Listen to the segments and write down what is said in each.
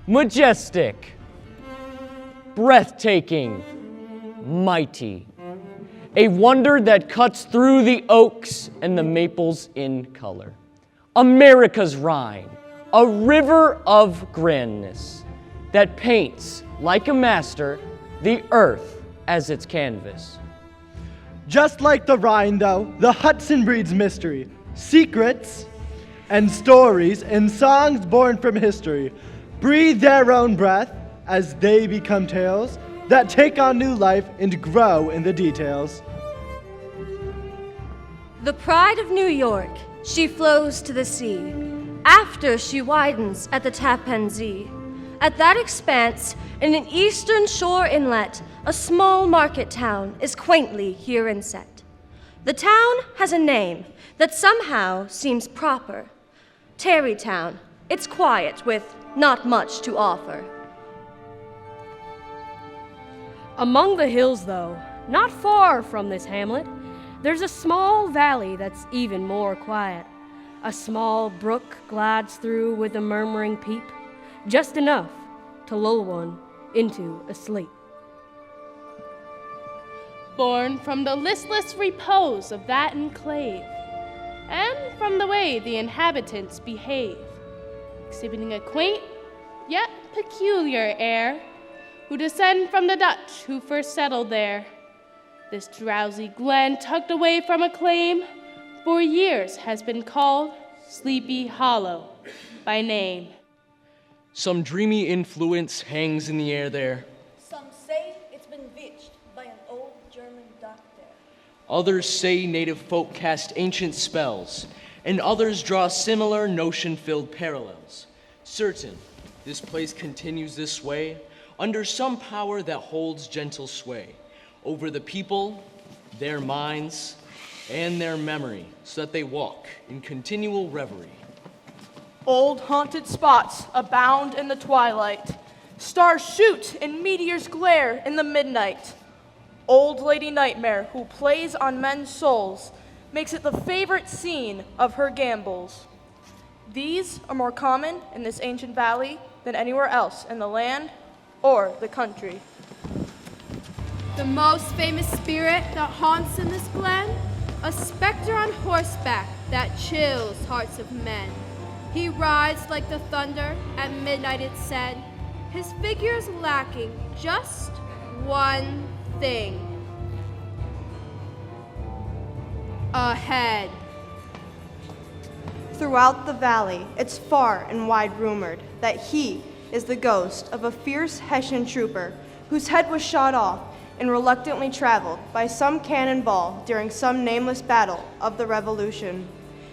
majestic, breathtaking, mighty. A wonder that cuts through the oaks and the maples in color. America's Rhine, a river of grandness that paints, like a master, the earth as its canvas. Just like the Rhine, though, the Hudson breeds mystery, secrets, and stories and songs born from history. Breathe their own breath as they become tales that take on new life and grow in the details. The pride of New York, she flows to the sea, after she widens at the Tappan Zee. At that expanse, in an eastern shore inlet, a small market town is quaintly here inset. The town has a name that somehow seems proper. Tarrytown, it's quiet with not much to offer. Among the hills, though, not far from this hamlet, there's a small valley that's even more quiet. A small brook glides through with a murmuring peep, just enough to lull one into a sleep. Born from the listless repose of that enclave, and from the way the inhabitants behave, exhibiting a quaint yet peculiar air, who descend from the Dutch who first settled there. This drowsy glen, tucked away from acclaim, for years has been called Sleepy Hollow by name. Some dreamy influence hangs in the air there. Some say it's been witched by an old German doctor. Others say native folk cast ancient spells, and others draw similar notion-filled parallels. Certain, this place continues this way, under some power that holds gentle sway over the people, their minds, and their memory, so that they walk in continual reverie. Old haunted spots abound in the twilight. Stars shoot and meteors glare in the midnight. Old Lady Nightmare, who plays on men's souls, makes it the favorite scene of her gambols. These are more common in this ancient valley than anywhere else in the land or the country. The most famous spirit that haunts in this glen, a specter on horseback that chills hearts of men. He rides like the thunder at midnight, it's said. His figure's lacking just one thing: a head. Throughout the valley, it's far and wide rumored that he is the ghost of a fierce Hessian trooper whose head was shot off and reluctantly traveled by some cannonball during some nameless battle of the Revolution.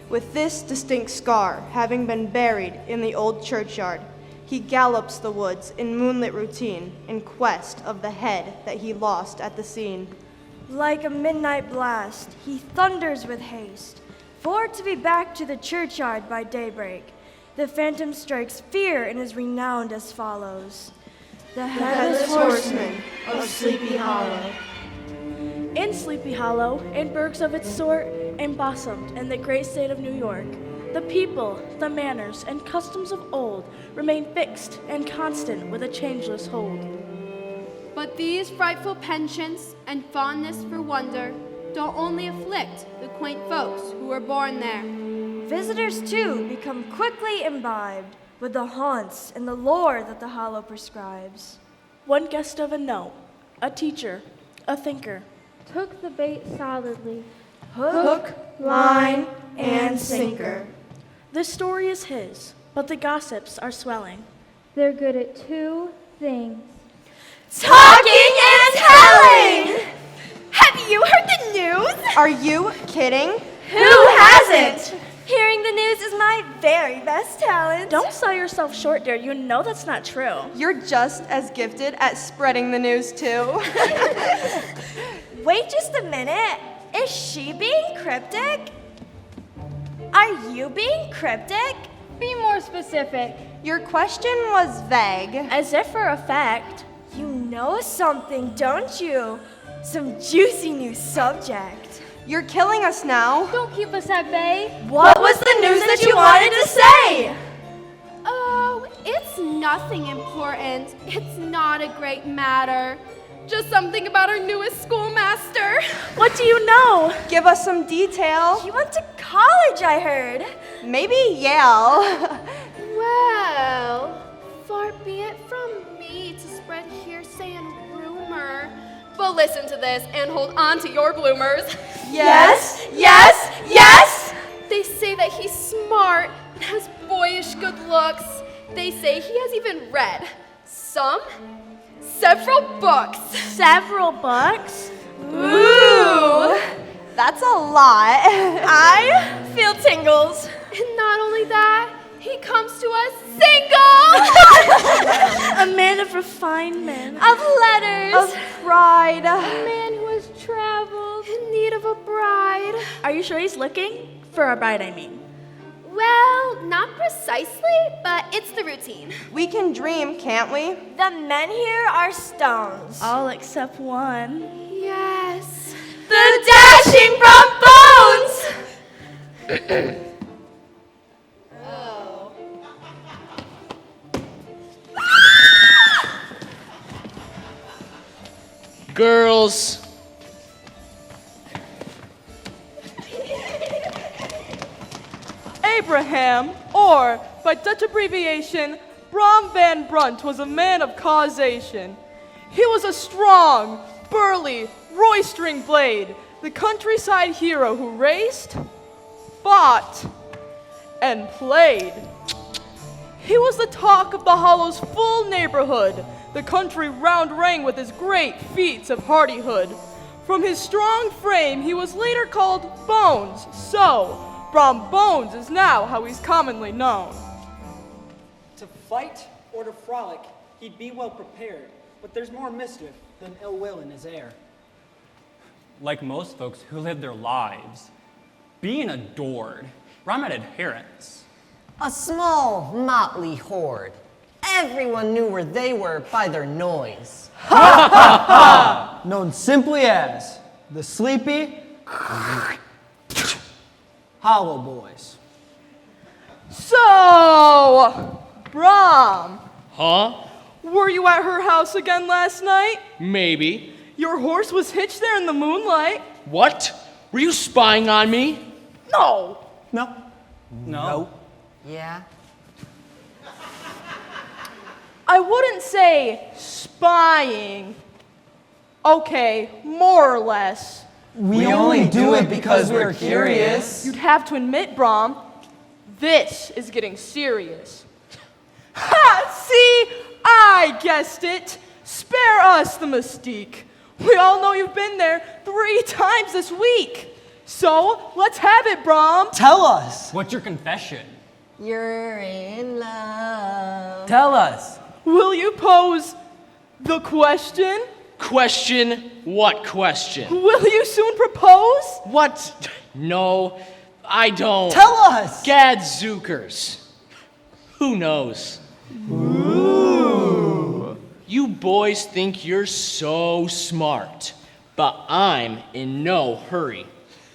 With this distinct scar having been buried in the old churchyard, he gallops the woods in moonlit routine in quest of the head that he lost at the scene. Like a midnight blast, he thunders with haste, for to be back to the churchyard by daybreak. The phantom strikes fear and is renowned as follows: the Headless Horseman of Sleepy Hollow. In Sleepy Hollow, and burgs of its sort, embosomed in the great state of New York, the people, the manners, and customs of old remain fixed and constant with a changeless hold. But these frightful penchants and fondness for wonder don't only afflict the quaint folks who were born there. Visitors, too, become quickly imbibed with the haunts and the lore that the Hollow prescribes. One guest of a note, a teacher, a thinker, took the bait solidly. Hook, line, and sinker. This story is his, but the gossips are swelling. They're good at two things: talking and telling! Have you heard the news? Are you kidding? Who hasn't? Hearing the news is my very best talent. Don't sell yourself short, dear. You know that's not true. You're just as gifted at spreading the news, too. Wait just a minute. Is she being cryptic? Are you being cryptic? Be more specific. Your question was vague. As if for a fact. You know something, don't you? Some juicy new subject. You're killing us now. Don't keep us at bay. What was the news that you wanted to say? Oh, it's It's nothing important. It's not a great matter. Just something about our newest schoolmaster. What do you know? Give us some detail. He went to college, I heard. Maybe Yale. Well, far be it from me to spread hearsay and rumor. But listen to this and hold on to your bloomers. Yes, yes, yes! They say that he's smart and has boyish good looks. They say he has even read several books. Several books? Ooh, that's a lot. I feel tingles. And not only that, he comes to us single! A man of refinement. Of letters. Of pride. A man who has traveled in need of a bride. Are you sure he's looking? For a bride, I mean. Well, not precisely, but it's the routine. We can dream, can't we? The men here are stones. All except one. Yes. The dashing from bones! Girls, Abraham, or, by Dutch abbreviation, Bram van Brunt, was a man of causation. He was a strong, burly, roistering blade, the countryside hero who raced, fought, and played. He was the talk of the Hollow's full neighborhood. The country round rang with his great feats of hardihood. From his strong frame, he was later called Bones, so Brom Bones is now how he's commonly known. To fight or to frolic, he'd be well prepared, but there's more mischief than ill will in his air. Like most folks who live their lives, being adored, Brom had adherents. A small, motley horde. Everyone knew where they were by their noise. Known simply as the Sleepy Hollow Boys. So, Brom, huh? were you at her house again last night? Maybe. Your horse was hitched there in the moonlight. What? Were you spying on me? No. No. Yeah? I wouldn't say spying. Okay, more or less. We only do it because we're curious. You'd have to admit, Brom, this is getting serious. Ha! See? I guessed it. Spare us the mystique. We all know you've been there 3 times this week. So, let's have it, Brom. Tell us. What's your confession? You're in love. Tell us. Will you pose the question? Question? What question? Will you soon propose? What? No, I don't. Tell us. Gadzooks. Who knows? Ooh. You boys think you're so smart, but I'm in no hurry.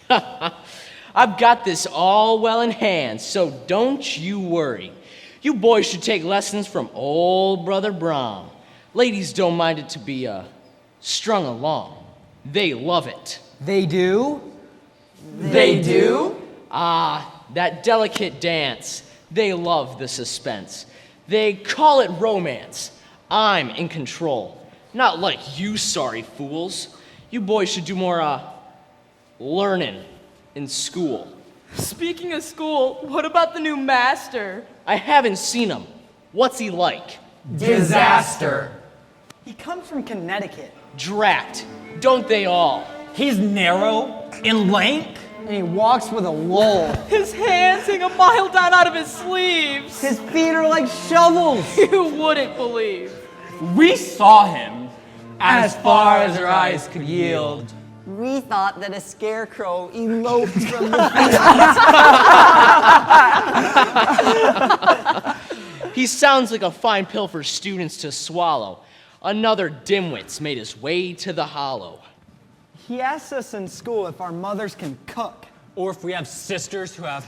I've got this all well in hand, so don't you worry. You boys should take lessons from old brother Brom. Ladies don't mind it to be strung along. They love it. They do? They do? Ah, that delicate dance. They love the suspense. They call it romance. I'm in control. Not like you sorry fools. You boys should do more, learning in school. Speaking of school, what about the new master? I haven't seen him. What's he like? Disaster. He comes from Connecticut. Drat. Don't they all? He's narrow, in length, And he walks with a lull. His hands hang a mile down out of his sleeves. His feet are like shovels. You wouldn't believe. We saw him As far as our eyes could yield. We thought that a scarecrow eloped from the field. He sounds like a fine pill for students to swallow. Another dimwit's made his way to the hollow. He asks us in school if our mothers can cook. or if we have sisters who have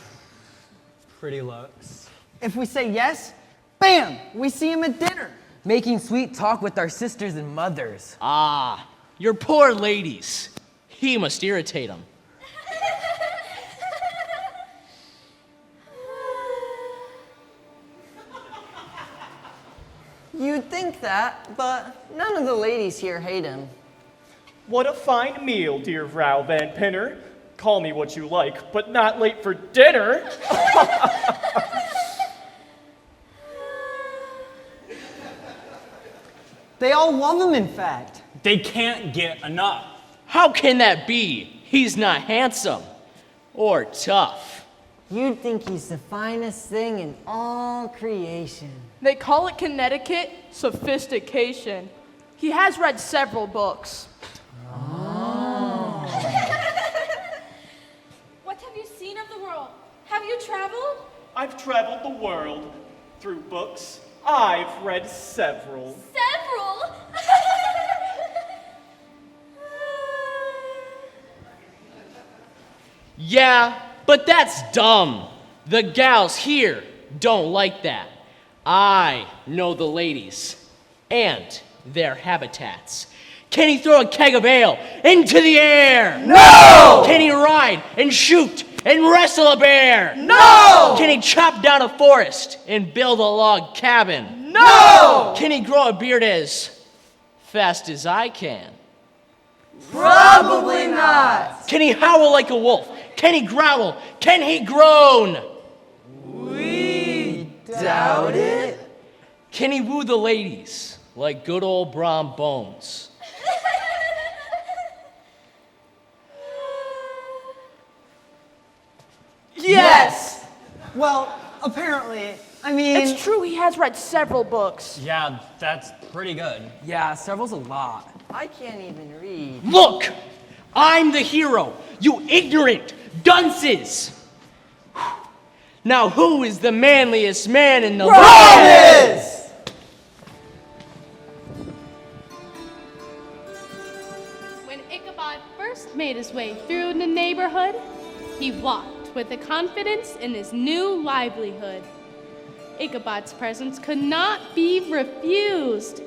pretty looks. If we say yes, Bam! We see him at dinner. Making sweet talk with our sisters and mothers. Ah, your poor ladies. He must irritate them. You'd think that, but none of the ladies here hate him. What a fine meal, dear Vrouw Van Pinner. Call me what you like, but not late for dinner. They all love him, in fact. They can't get enough. How can that be? He's not handsome or tough. You'd think he's the finest thing in all creation. They call it Connecticut sophistication. He has read several books. What have you seen of the world? Have you traveled? I've traveled the world through books. I've read several. Several? Yeah, but that's dumb. The gals here don't like that. I know the ladies and their habitats. Can he throw a keg of ale into the air? No! Can he ride and shoot and wrestle a bear? No! Can he chop down a forest and build a log cabin? No! Can he grow a beard as fast as I can? Probably not. Can he howl like a wolf? Can he growl? Can he groan? We doubt it. Can he woo the ladies like good old Brom Bones? Yes! Well, apparently, I mean... It's true he has read several books. Yeah, that's pretty good. Yeah, several's a lot. I can't even read. Look! I'm the hero, you ignorant dunces! Now who is the manliest man in the land? When Ichabod first made his way through the neighborhood, he walked with a confidence in his new livelihood. Ichabod's presence could not be refused.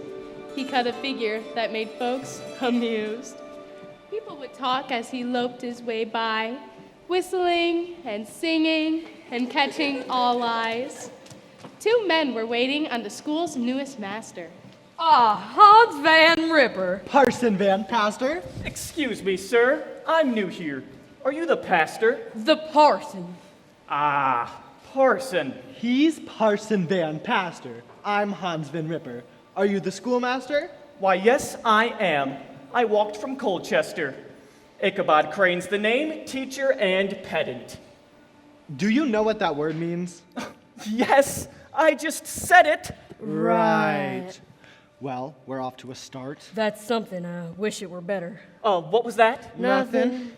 He cut a figure that made folks amused. People would talk as he loped his way by, whistling and singing and catching all eyes. 2 men were waiting on the school's newest master. Hans Van Ripper. Parson Van Pastor. Excuse me, sir. I'm new here. Are you the pastor? The parson. Ah, parson. He's Parson Van Pastor. I'm Hans Van Ripper. Are you the schoolmaster? Why, yes, I am. I walked from Colchester. Ichabod Crane's the name, teacher and pedant. Do you know what that word means? Yes, I just said it. Right. Well, we're off to a start. That's something. I wish it were better. What was that? Nothing.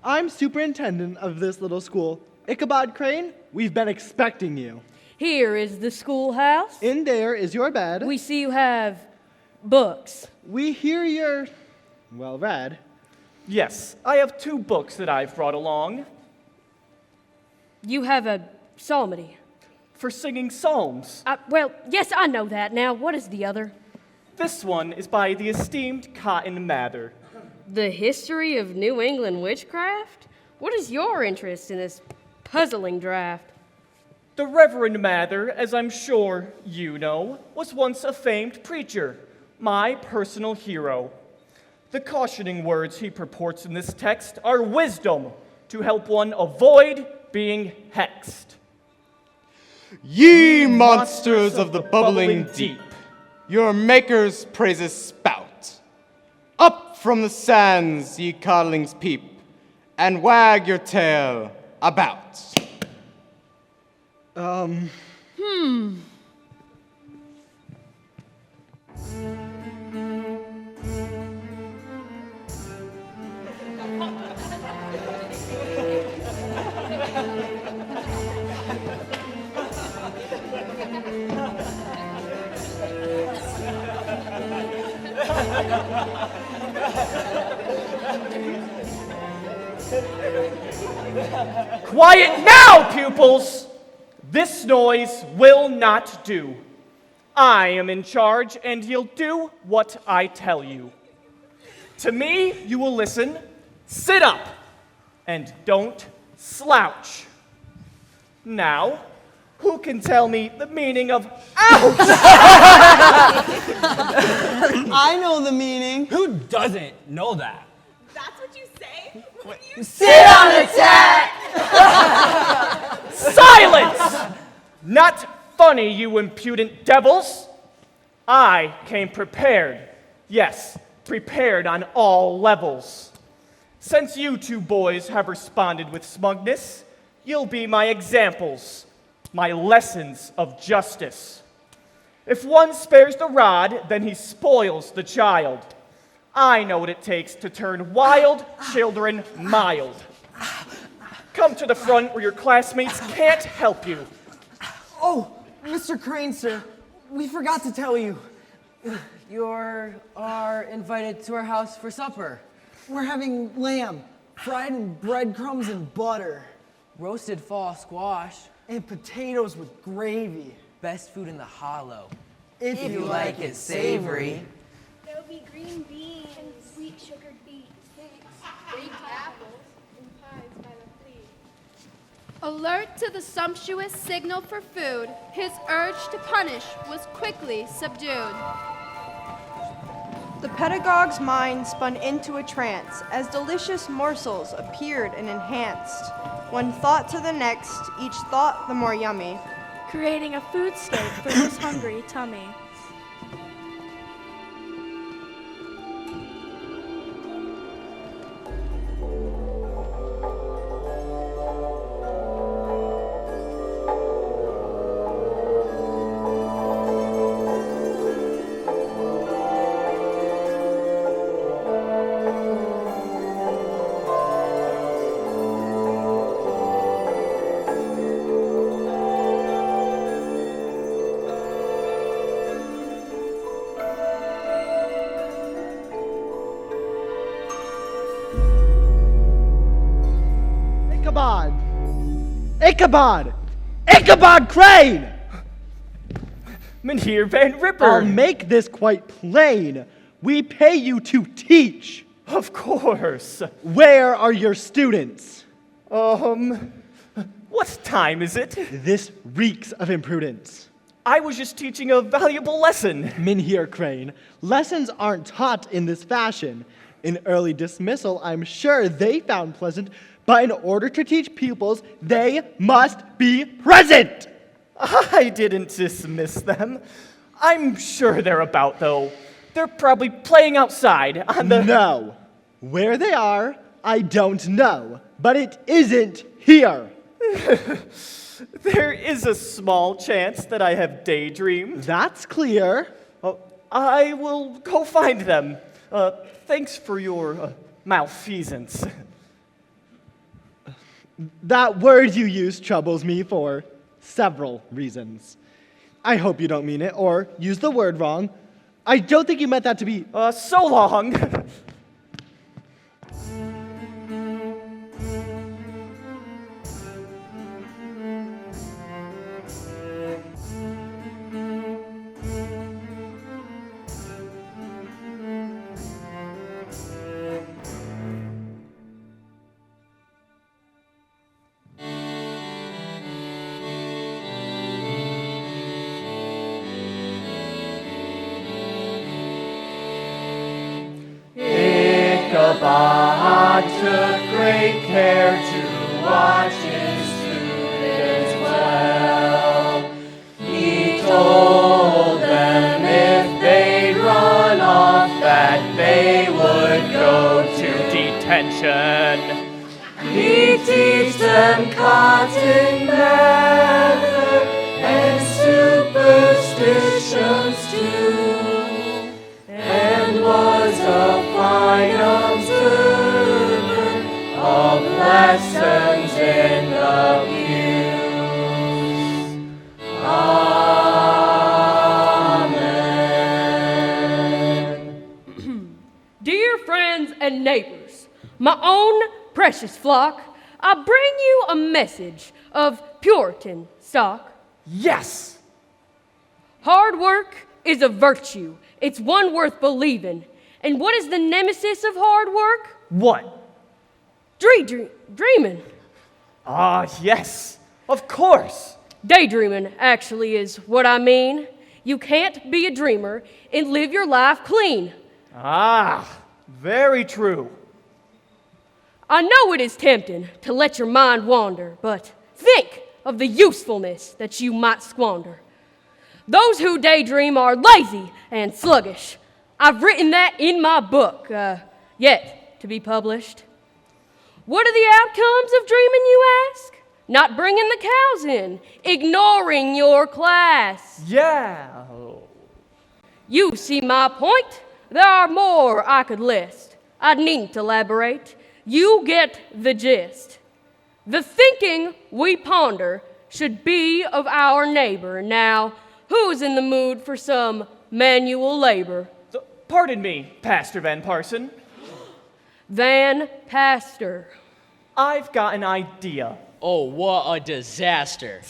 I'm superintendent of this little school. Ichabod Crane, we've been expecting you. Here is the schoolhouse. In there is your bed. We see you have books. We hear you're, well, read. Yes, I have 2 books that I've brought along. You have a psalmody. For singing psalms. Well, yes, I know that. Now, what is the other? This one is by the esteemed Cotton Mather. The history of New England witchcraft? What is your interest in this puzzling draft? The Reverend Mather, as I'm sure you know, was once a famed preacher, my personal hero. The cautioning words he purports in this text are wisdom to help one avoid being hexed. Ye monsters of the bubbling deep, your maker's praises spout. Up from the sands, ye codlings peep, and wag your tail about. Quiet now, pupils! This noise will not do. I am in charge, and you'll do what I tell you. To me, you will listen, sit up, and don't slouch. Now, who can tell me the meaning of ouch? I know the meaning. Who doesn't know that? That's what you say? Sit on attack! Silence! Not funny, you impudent devils. I came prepared. Yes, prepared on all levels. Since you two boys have responded with smugness, you'll be my examples, my lessons of justice. If one spares the rod, then he spoils the child. I know what it takes to turn wild children mild. Come to the front where your classmates can't help you. Oh, Mr. Crane, sir, we forgot to tell you. You are invited to our house for supper. We're having lamb, fried in breadcrumbs and butter. Roasted fall squash. And potatoes with gravy. Best food in the hollow. If you like it savory. There'll be green beans and sweet sugared beets, baked apples, and pies by the fleet. Alert to the sumptuous signal for food, his urge to punish was quickly subdued. The pedagogue's mind spun into a trance as delicious morsels appeared and enhanced. One thought to the next, each thought the more yummy. Creating a foodscape for his hungry tummy. Ichabod! Ichabod! Ichabod Crane! Mynheer Van Ripper! I'll make this quite plain. We pay you to teach. Of course. Where are your students? What time is it? This reeks of imprudence. I was just teaching a valuable lesson. Mynheer Crane, lessons aren't taught in this fashion. An early dismissal, I'm sure they found pleasant, but in order to teach pupils, they must be present. I didn't dismiss them. I'm sure they're about, though. They're probably playing outside on the... No. Where they are, I don't know. But it isn't here. There is a small chance that I have daydreamed. That's clear. I will go find them. Thanks for your malfeasance. That word you use troubles me for several reasons. I hope you don't mean it or use the word wrong. I don't think you meant that to be... So long. Ichabod took great care to watch his students well. He told them if they'd run off that they would go to detention. He'd teach them cotton mather and superstitions too, and was a fine observer of lessons in the pews. Amen. Dear friends and neighbors, my own precious flock, I I bring you a message of Puritan stock. Yes! Hard work is a virtue. It's one worth believing. And what is the nemesis of hard work? What? Dreaming. Ah, yes, of course. Daydreaming actually is what I mean. You can't be a dreamer and live your life clean. Ah, very true. I know it is tempting to let your mind wander, but think of the usefulness that you might squander. Those who daydream are lazy and sluggish. I've written that in my book, yet to be published. What are the outcomes of dreaming, you ask? Not bringing the cows in, ignoring your class. Yeah. You see my point? There are more I could list. I needn't elaborate. You get the gist. The thinking we ponder should be of our neighbor. Now, who's in the mood for some manual labor? Pardon me, Pastor Van Parson. Van Pastor. I've got an idea. Oh, what a disaster.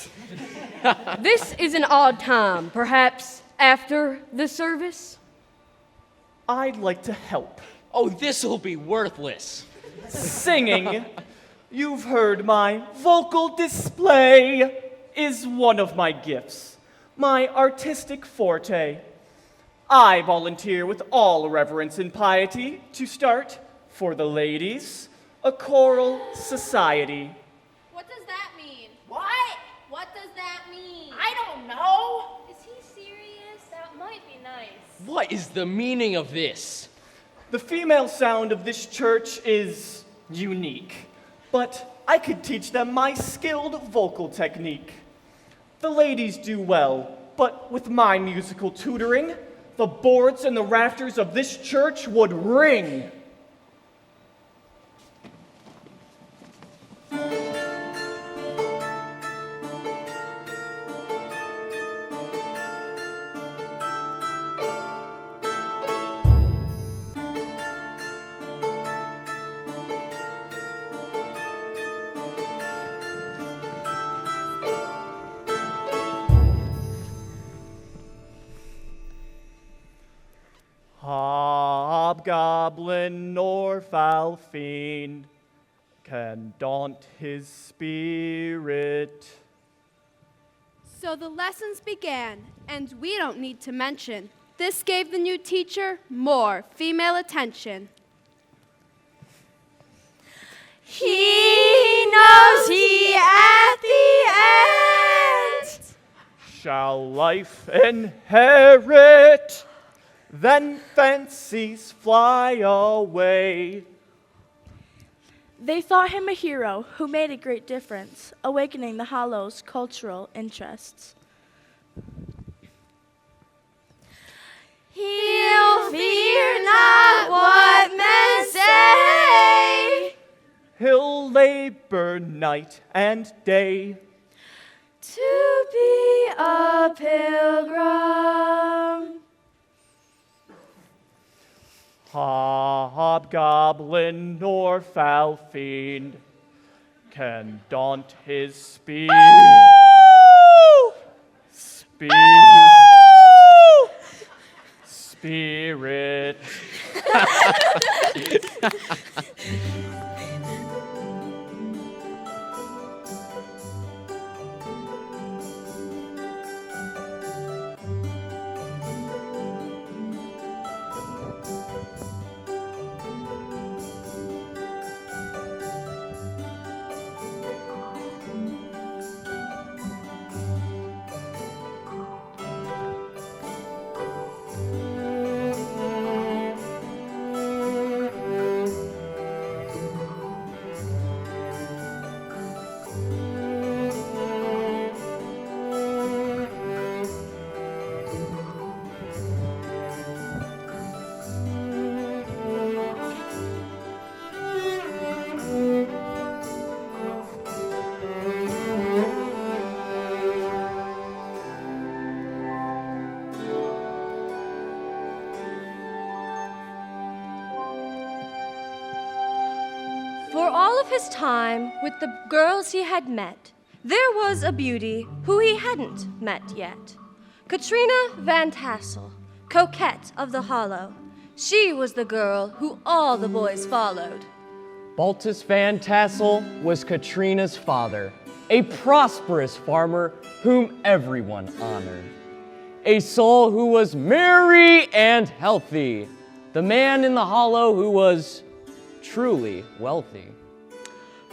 This is an odd time, perhaps after the service? I'd like to help. Oh, this'll be worthless. Singing. You've heard my vocal display is one of my gifts, my artistic forte. I volunteer with all reverence and piety to start, for the ladies, a choral society. What does that mean? What? What does that mean? I don't know. Is he serious? That might be nice. What is the meaning of this? The female sound of this church is unique, but I could teach them my skilled vocal technique. The ladies do well, but with my musical tutoring, the boards and the rafters of this church would ring. Hobgoblin nor foul fiend can daunt his spirit. So the lessons began, and we don't need to mention, this gave the new teacher more female attention. He knows he at the end Shall life inherit, then fancies fly away. They thought him a hero who made a great difference, awakening the Hollow's cultural interests. He'll fear not what men say. He'll labor night and day To be a pilgrim. Hobgoblin nor foul fiend can daunt his spirit. Spirit. of his time with the girls he had met, there was a beauty who he hadn't met yet. Katrina Van Tassel, coquette of the Hollow. She was the girl who all the boys followed. Baltus Van Tassel was Katrina's father, a prosperous farmer whom everyone honored. A soul who was merry and healthy. The man in the hollow who was truly wealthy.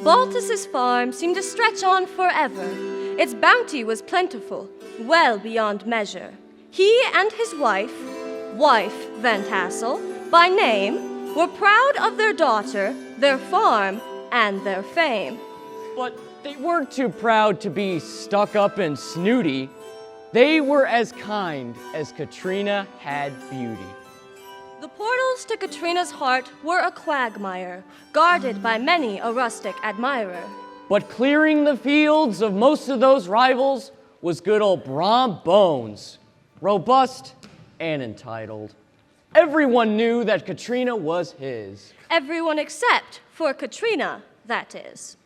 Baltus's farm seemed to stretch on forever. Its bounty was plentiful, well beyond measure. He and his wife Van Tassel, by name, were proud of their daughter, their farm, and their fame. But they weren't too proud to be stuck up and snooty. They were as kind as Katrina had beauty. The portals to Katrina's heart were a quagmire, guarded by many a rustic admirer. But clearing the fields of most of those rivals was good old Brom Bones, robust and entitled. Everyone knew that Katrina was his. Everyone except for Katrina, that is.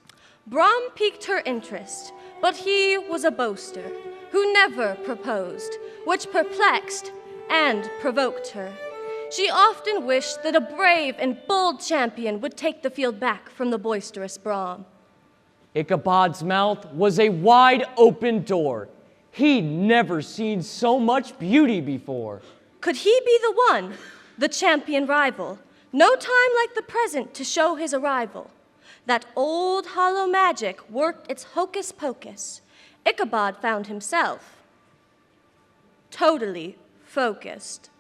Brom piqued her interest, but he was a boaster who never proposed, which perplexed and provoked her. She often wished that a brave and bold champion would take the field back from the boisterous Brom. Ichabod's mouth was a wide open door. He'd never seen so much beauty before. Could he be the one, the champion rival? No time like the present to show his arrival. That old hollow magic worked its hocus pocus. Ichabod found himself totally focused.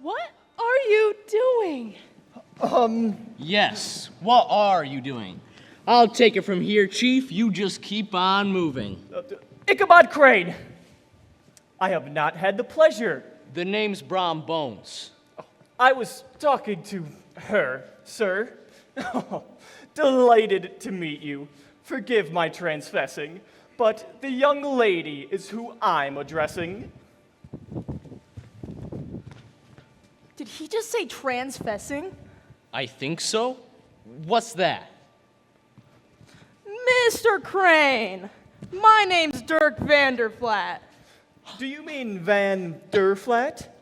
What are you doing? Yes, what are you doing? I'll take it from here, Chief. You just keep on moving. Ichabod Crane. I have not had the pleasure. The name's Brom Bones. I was talking to her, sir. Oh, delighted to meet you. Forgive my transfessing, but the young lady is who I'm addressing. Did he just say transfessing? I think so. What's that? Mr. Crane, my name's Dirk Vanderflat. Do you mean Van der Flat?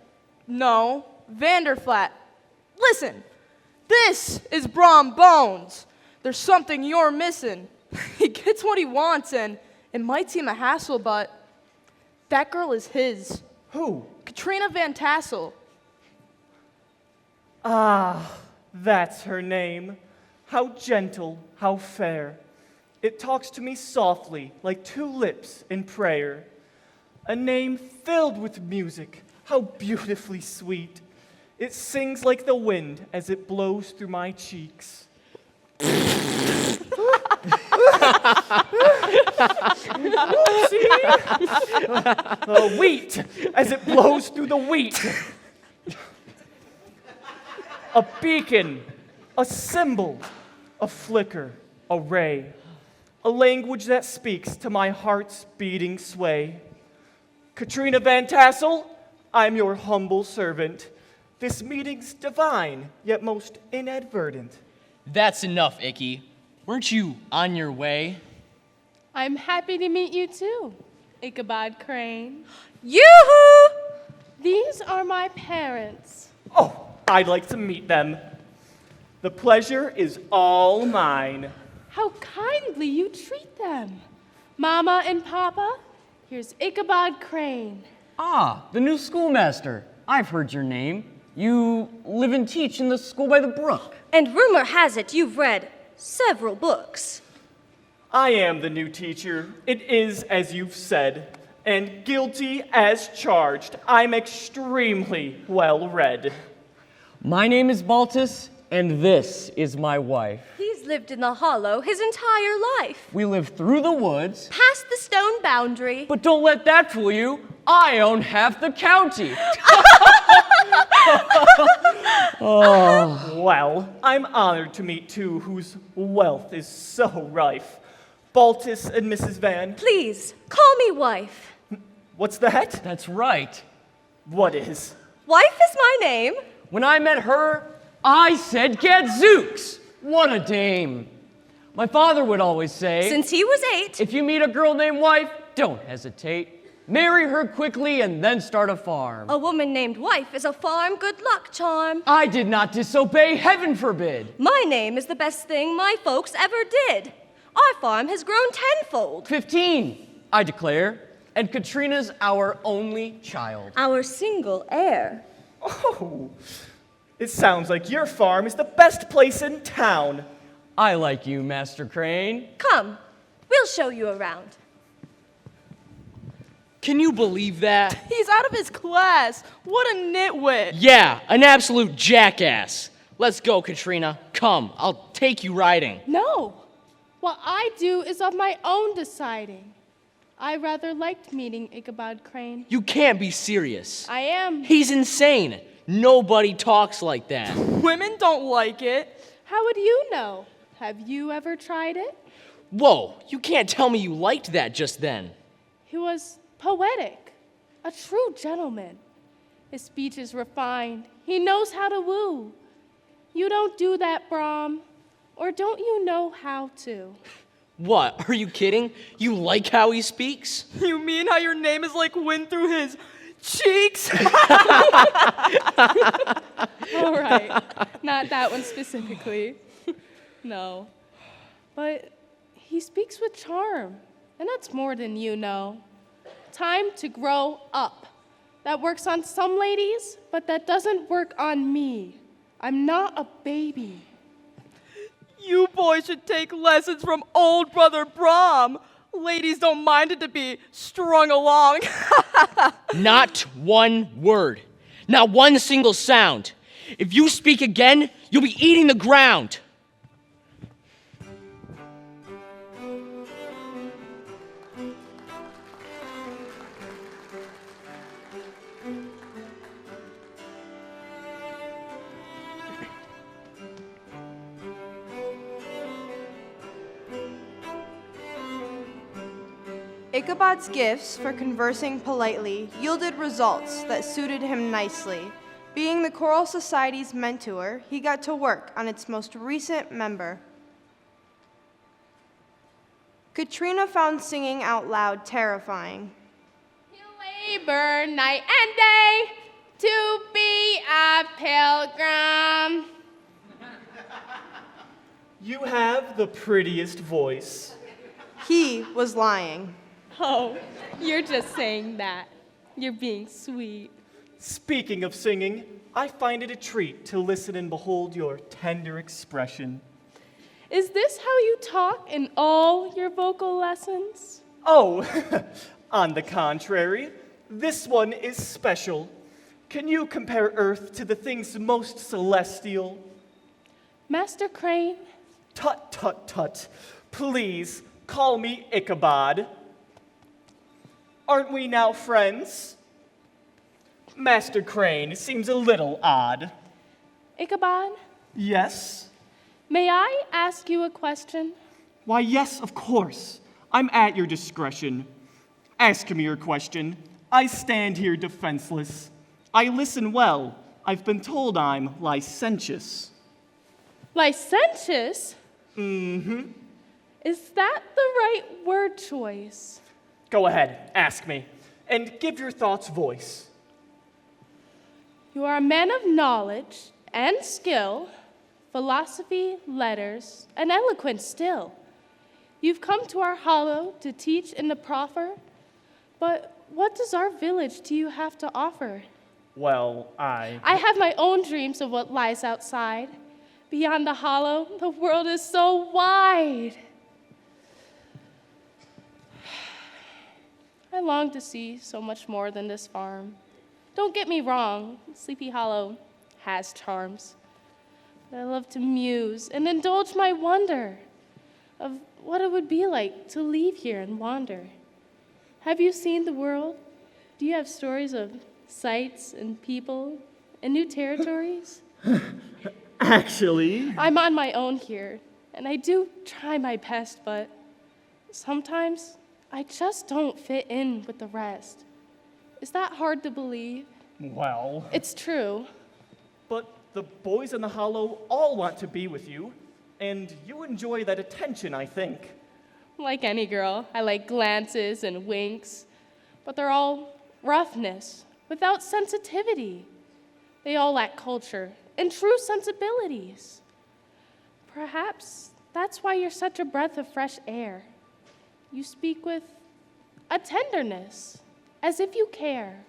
No, Vanderflat. Listen, this is Brom Bones. There's something you're missing. He gets what he wants, and it might seem a hassle, but that girl is his. Who? Katrina Van Tassel. Ah, that's her name. How gentle, how fair. It talks to me softly, like two lips in prayer. A name filled with music, how beautifully sweet. It sings like the wind as it blows through my cheeks. Wheat as it blows through the wheat. A beacon, a symbol, a flicker, a ray, a language that speaks to my heart's beating sway. Katrina Van Tassel, I'm your humble servant. This meeting's divine, yet most inadvertent. That's enough, Icky. Weren't you on your way? I'm happy to meet you too, Ichabod Crane. Yoo-hoo! These are my parents. Oh, I'd like to meet them. The pleasure is all mine. How kindly you treat them. Mama and Papa, here's Ichabod Crane. Ah, the new schoolmaster. I've heard your name. You live and teach in the school by the brook. And rumor has it you've read several books. I am the new teacher. It is as you've said, and guilty as charged. I'm extremely well read. My name is Baltus, and this is my wife. He's lived in the hollow his entire life. We live through the woods. Past the stone boundary. But don't let that fool you. I own half the county. Oh. Well, I'm honored to meet two whose wealth is so rife. Baltus and Mrs. Van. Please, call me wife. What's that? That's right. What is? Wife is my name. When I met her, I said, Gadzooks! What a dame. My father would always say, Since he was 8, if you meet a girl named wife, don't hesitate. Marry her quickly and then start a farm. A woman named wife is a farm good luck charm. I did not disobey, heaven forbid. My name is the best thing my folks ever did. Our farm has grown tenfold. 15, I declare, and Katrina's our only child. Our single heir. Oh, it sounds like your farm is the best place in town. I like you, Master Crane. Come, we'll show you around. Can you believe that? He's out of his class. What a nitwit. Yeah, an absolute jackass. Let's go, Katrina. Come, I'll take you riding. No, what I do is of my own deciding. I rather liked meeting Ichabod Crane. You can't be serious. I am. He's insane. Nobody talks like that. Women don't like it. How would you know? Have you ever tried it? Whoa, you can't tell me you liked that just then. He was poetic, a true gentleman. His speech is refined. He knows how to woo. You don't do that, Brahm. Or don't you know how to? What, are you kidding? You like how he speaks? You mean how your name is like wind through his cheeks? All right, not that one specifically. No. But he speaks with charm, and that's more than you know. Time to grow up. That works on some ladies, but that doesn't work on me. I'm not a baby. You boys should take lessons from old brother Brahm. Ladies don't mind it to be strung along. Not one word. Not one single sound. If you speak again, you'll be eating the ground. Ichabod's gifts for conversing politely yielded results that suited him nicely. Being the Choral Society's mentor, he got to work on its most recent member. Katrina found singing out loud terrifying. Labor night and day to be a pilgrim. You have the prettiest voice. He was lying. Oh, you're just saying that. You're being sweet. Speaking of singing, I find it a treat to listen and behold your tender expression. Is this how you talk in all your vocal lessons? Oh, on the contrary, this one is special. Can you compare Earth to the things most celestial? Master Crane? Tut, tut, tut. Please, call me Ichabod. Aren't we now friends? Master Crane seems a little odd. Ichabod? Yes? May I ask you a question? Why, yes, of course. I'm at your discretion. Ask me your question. I stand here defenseless. I listen well. I've been told I'm licentious. Licentious? Mm-hmm. Is that the right word choice? Go ahead, ask me, and give your thoughts voice. You are a man of knowledge and skill, philosophy, letters, and eloquence still. You've come to our hollow to teach and to proffer, but what does our village to you have to offer? Well, I have my own dreams of what lies outside. Beyond the hollow, the world is so wide. I long to see so much more than this farm. Don't get me wrong, Sleepy Hollow has charms. But I love to muse and indulge my wonder of what it would be like to leave here and wander. Have you seen the world? Do you have stories of sights and people and new territories? Actually, I'm on my own here, and I do try my best, but sometimes I just don't fit in with the rest. Is that hard to believe? well, It's true. but the boys in the hollow all want to be with you, and you enjoy that attention, I think. Like any girl, I like glances and winks, but they're all roughness, without sensitivity. They all lack culture and true sensibilities. Perhaps that's why you're such a breath of fresh air. You speak with a tenderness, as if you care.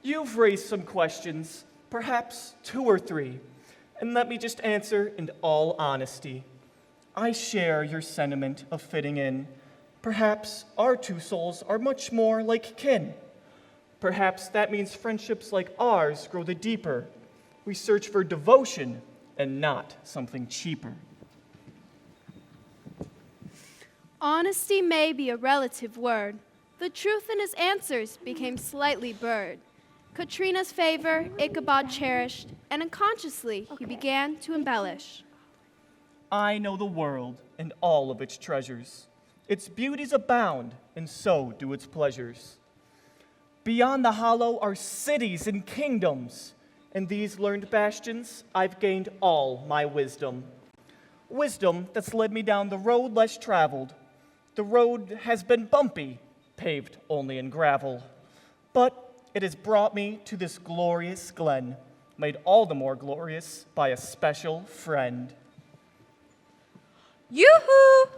You've raised some questions, perhaps 2 or 3, and let me just answer in all honesty. I share your sentiment of fitting in. Perhaps our 2 souls are much more like kin. Perhaps that means friendships like ours grow the deeper. We search for devotion and not something cheaper. Honesty may be a relative word. The truth in his answers became slightly blurred. Katrina's favor Ichabod cherished, and unconsciously he began to embellish. I know the world and all of its treasures. Its beauties abound, and so do its pleasures. Beyond the hollow are cities and kingdoms. In these learned bastions, I've gained all my wisdom. Wisdom that's led me down the road less traveled. The road has been bumpy, paved only in gravel. But it has brought me to this glorious glen, made all the more glorious by a special friend. Yoo-hoo!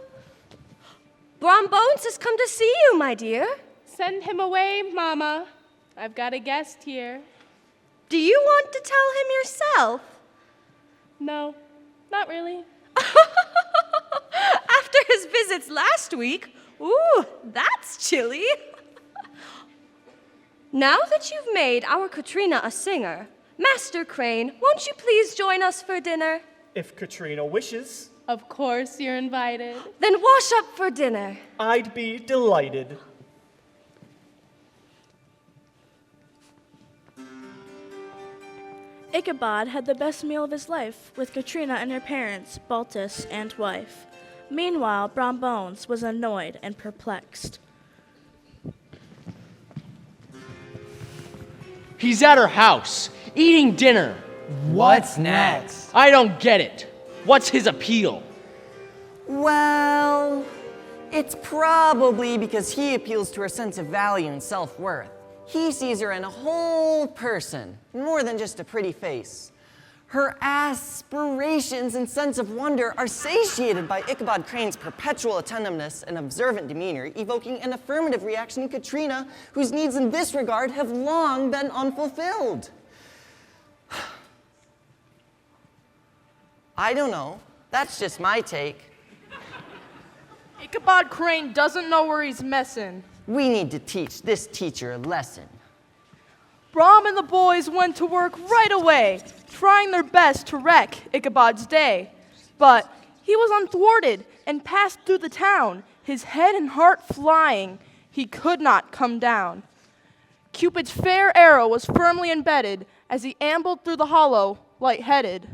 Brom Bones has come to see you, my dear. Send him away, Mama. I've got a guest here. Do you want to tell him yourself? No, not really. After his visits last week? Ooh, that's chilly. Now that you've made our Katrina a singer, Master Crane, won't you please join us for dinner? If Katrina wishes. Of course you're invited. Then wash up for dinner. I'd be delighted. Ichabod had the best meal of his life with Katrina and her parents, Baltus and wife. Meanwhile, Brom Bones was annoyed and perplexed. He's at her house, eating dinner. What's next? I don't get it. What's his appeal? Well, it's probably because he appeals to her sense of value and self-worth. He sees her in a whole person, more than just a pretty face. Her aspirations and sense of wonder are satiated by Ichabod Crane's perpetual attentiveness and observant demeanor, evoking an affirmative reaction in Katrina, whose needs in this regard have long been unfulfilled. I don't know. That's just my take. Ichabod Crane doesn't know where he's messing. We need to teach this teacher a lesson. Brom and the boys went to work right away, trying their best to wreck Ichabod's day. But he was unthwarted and passed through the town, his head and heart flying. He could not come down. Cupid's fair arrow was firmly embedded as he ambled through the hollow, light-headed.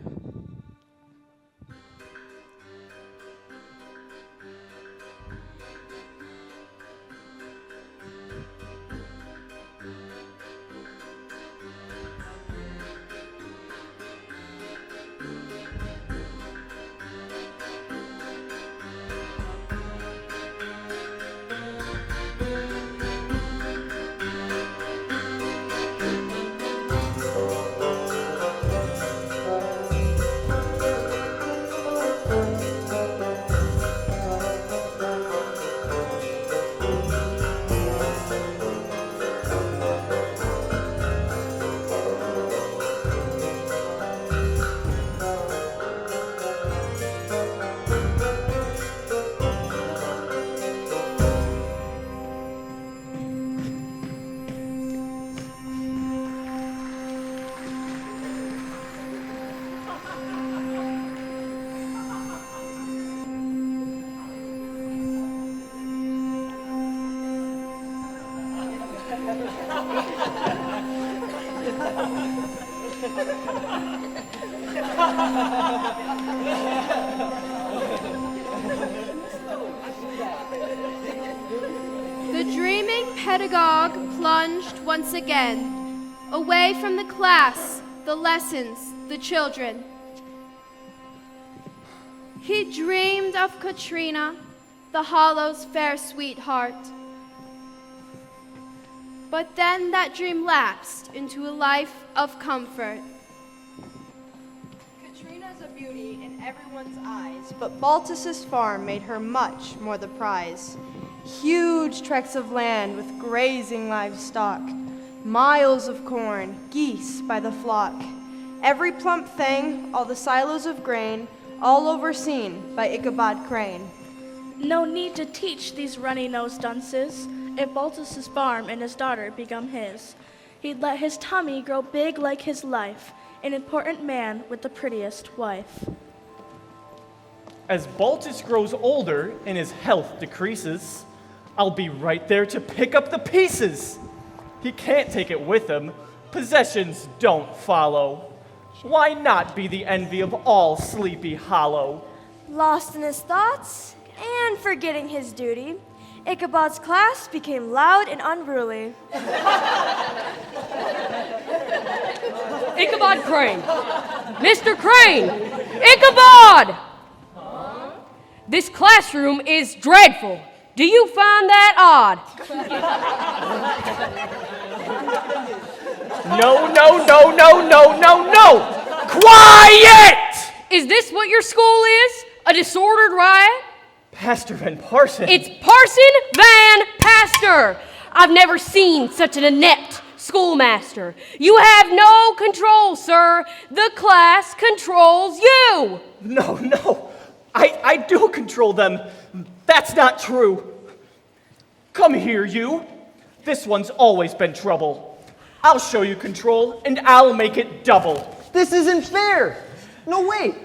The dreaming pedagogue plunged once again, away from the class, the lessons, the children. He dreamed of Katrina, the hollow's fair sweetheart. But then that dream lapsed into a life of comfort. Katrina's a beauty in everyone's eyes, but Baltus's farm made her much more the prize. Huge tracts of land with grazing livestock, miles of corn, geese by the flock. Every plump thing, all the silos of grain, all overseen by Ichabod Crane. No need to teach these runny-nosed dunces. If Baltus's farm and his daughter become his, he'd let his tummy grow big like his life, an important man with the prettiest wife. As Baltus grows older and his health decreases, I'll be right there to pick up the pieces. He can't take it with him. Possessions don't follow. Why not be the envy of all Sleepy Hollow? Lost in his thoughts and forgetting his duty, Ichabod's class became loud and unruly. Ichabod Crane! Mr. Crane! Ichabod! This classroom is dreadful. Do you find that odd? No, no, no, no, no, no, no! Quiet! Is this what your school is? A disordered riot? Pastor Van Parson. It's Parson Van Pastor. I've never seen such an inept schoolmaster. You have no control, sir. The class controls you. No, no. I do control them. That's not true. Come here, you. This one's always been trouble. I'll show you control, and I'll make it double. This isn't fair. No, wait.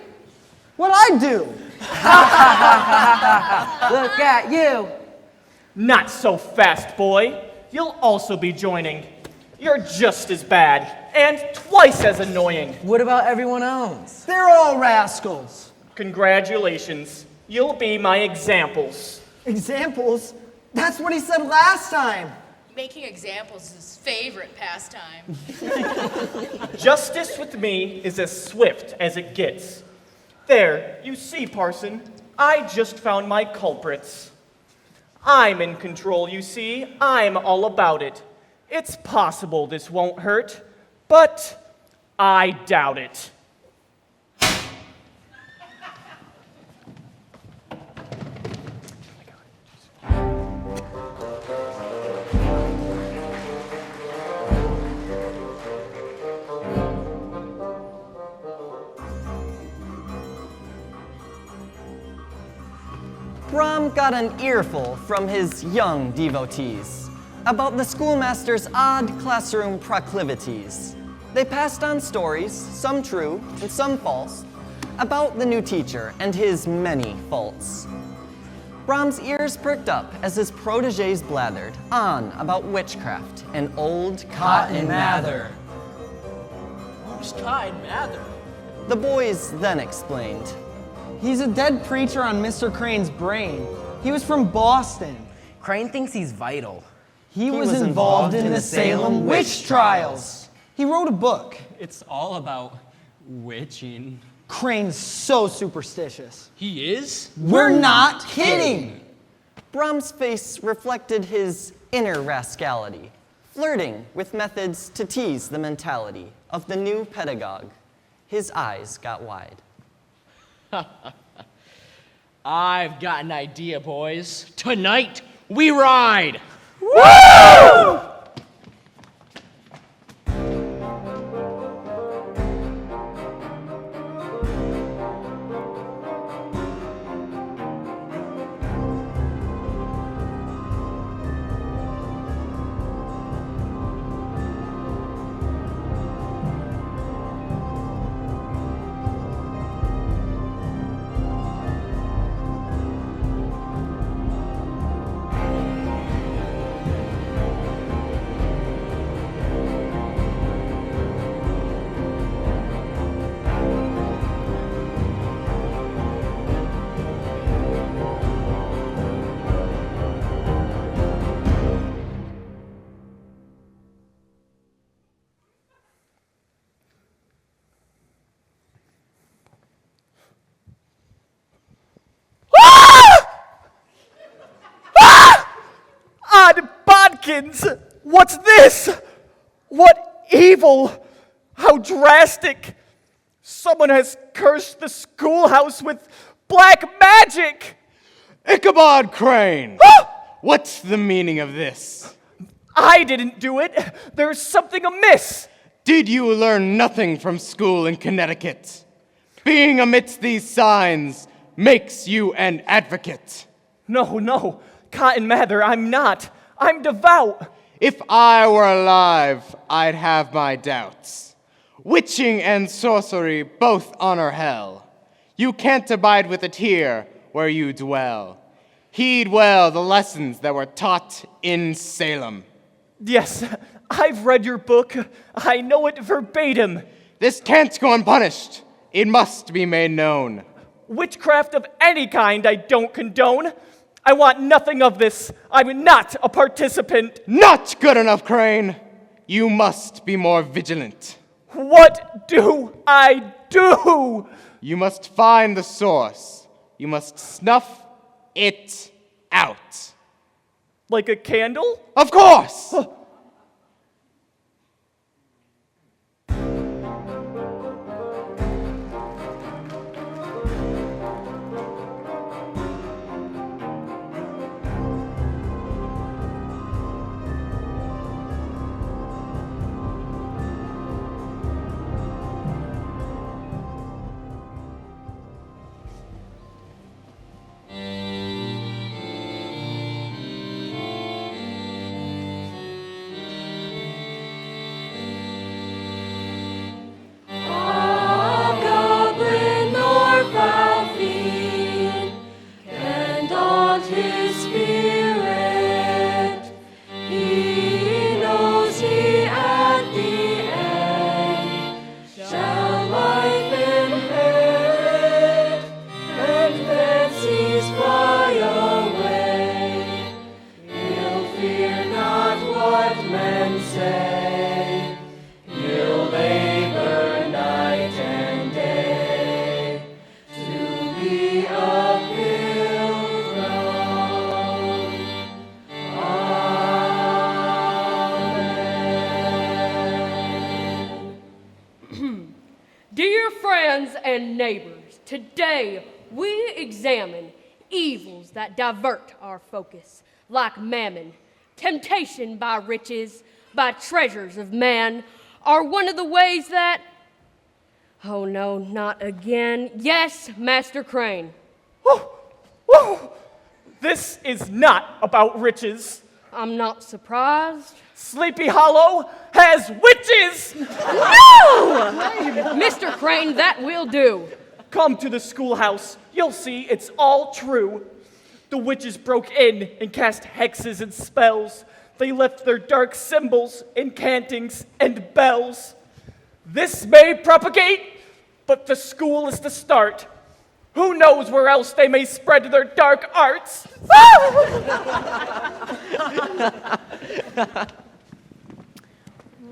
What'd I do? Look at you. Not so fast, boy. You'll also be joining. You're just as bad, and twice as annoying. What about everyone else? They're all rascals. Congratulations. You'll be my examples. Examples? That's what he said last time. Making examples is his favorite pastime. Justice with me is as swift as it gets. There, you see, Parson, I just found my culprits. I'm in control, you see. I'm all about it. It's possible this won't hurt, but I doubt it. Brom got an earful from his young devotees about the schoolmaster's odd classroom proclivities. They passed on stories, some true and some false, about the new teacher and his many faults. Brom's ears perked up as his protégés blathered on about witchcraft and old Cotton Mather. Who's Cotton Mather? The boys then explained. He's a dead preacher on Mr. Crane's brain. He was from Boston. Crane thinks he's vital. He was involved in the Salem witch trials. He wrote a book. It's all about witching. Crane's so superstitious. He is? We're not kidding. Brom's face reflected his inner rascality, flirting with methods to tease the mentality of the new pedagogue. His eyes got wide. I've got an idea, boys. Tonight, we ride! Woo! heckins! What's this? What evil? How drastic! Someone has cursed the schoolhouse with black magic! Ichabod Crane! What's the meaning of this? I didn't do it. There's something amiss. Did you learn nothing from school in Connecticut? Being amidst these signs makes you an advocate. No, Cotton Mather, I'm not. I'm devout. If I were alive, I'd have my doubts. Witching and sorcery both honor hell. You can't abide with it here where you dwell. Heed well the lessons that were taught in Salem. Yes, I've read your book. I know it verbatim. This can't go unpunished. It must be made known. Witchcraft of any kind I don't condone. I want nothing of this. I'm not a participant. Not good enough, Crane. You must be more vigilant. What do I do? You must find the source. You must snuff it out. Like a candle? Of course! Dear friends and neighbors, today we examine evils that divert our focus, like mammon, temptation by riches, by treasures of man, are one of the ways that... Oh no, not again. Yes, Master Crane. This is not about riches. I'm not surprised. Sleepy Hollow has witches! No! Mr. Crane, that will do. Come to the schoolhouse. You'll see it's all true. The witches broke in and cast hexes and spells. They left their dark symbols, incantings, and bells. This may propagate, but the school is the start. Who knows where else they may spread their dark arts?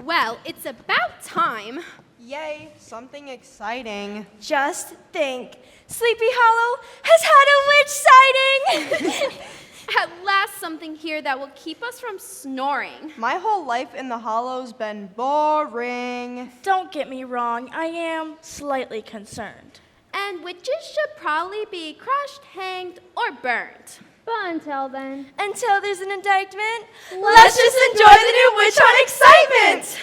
Well, it's about time. Yay, something exciting. Just think, Sleepy Hollow has had a witch sighting! At last, something here that will keep us from snoring. My whole life in the Hollow's been boring. Don't get me wrong, I am slightly concerned. And witches should probably be crushed, hanged, or burnt. But until then, Until there's an indictment, let's just enjoy the new witch hunt excitement!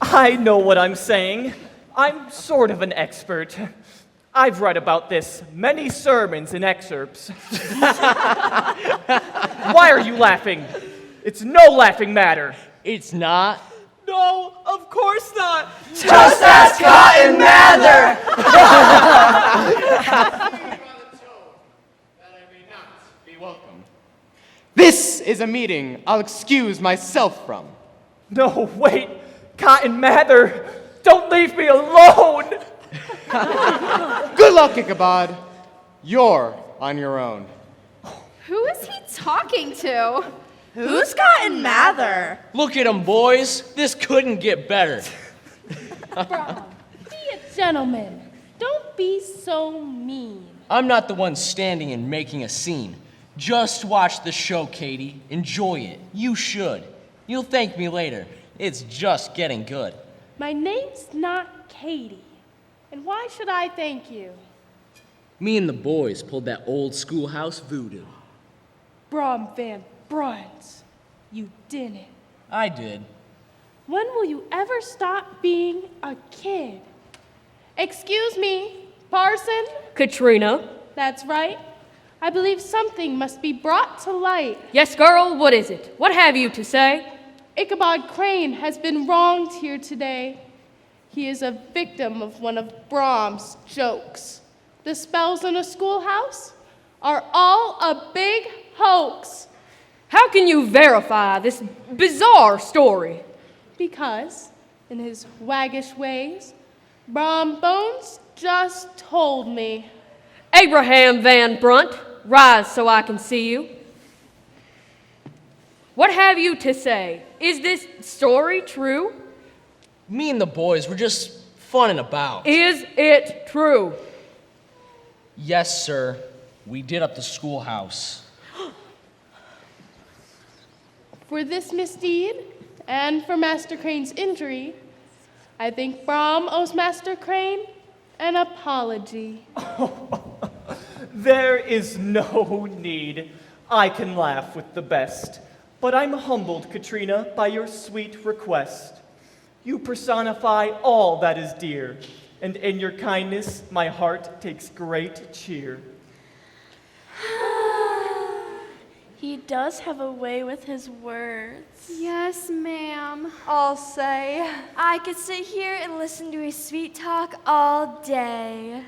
I know what I'm saying. I'm sort of an expert. I've read about this, many sermons and excerpts. Why are you laughing? It's no laughing matter. It's not. No, of course not. Just ask Cotton Mather. This is a meeting I'll excuse myself from. No, wait. Cotton Mather, don't leave me alone. Good luck, Ichabod. You're on your own. Who is he talking to? Who's Cotton Mather? Look at him, boys. This couldn't get better. Be a gentleman. Don't be so mean. I'm not the one standing and making a scene. Just watch the show, Katie. Enjoy it. You should. You'll thank me later. It's just getting good. My name's not Katie. And why should I thank you? Me and the boys pulled that old schoolhouse voodoo. Brom Van Bruns, you didn't. I did. When will you ever stop being a kid? Excuse me, Parson? Katrina? That's right. I believe something must be brought to light. Yes, girl, what is it? What have you to say? Ichabod Crane has been wronged here today. He is a victim of one of Brahms' jokes. The spells in a schoolhouse are all a big hoax. How can you verify this bizarre story? Because, in his waggish ways, Brom Bones just told me. Abraham Van Brunt, rise so I can see you. What have you to say? Is this story true? Me and the boys were just funning about. Is it true? Yes, sir. We did up the schoolhouse. For this misdeed, and for Master Crane's injury, I think Brom owes Master Crane an apology. There is no need. I can laugh with the best. But I'm humbled, Katrina, by your sweet request. You personify all that is dear, and in your kindness my heart takes great cheer. He does have a way with his words. Yes, ma'am. I'll say. I could sit here and listen to his sweet talk all day.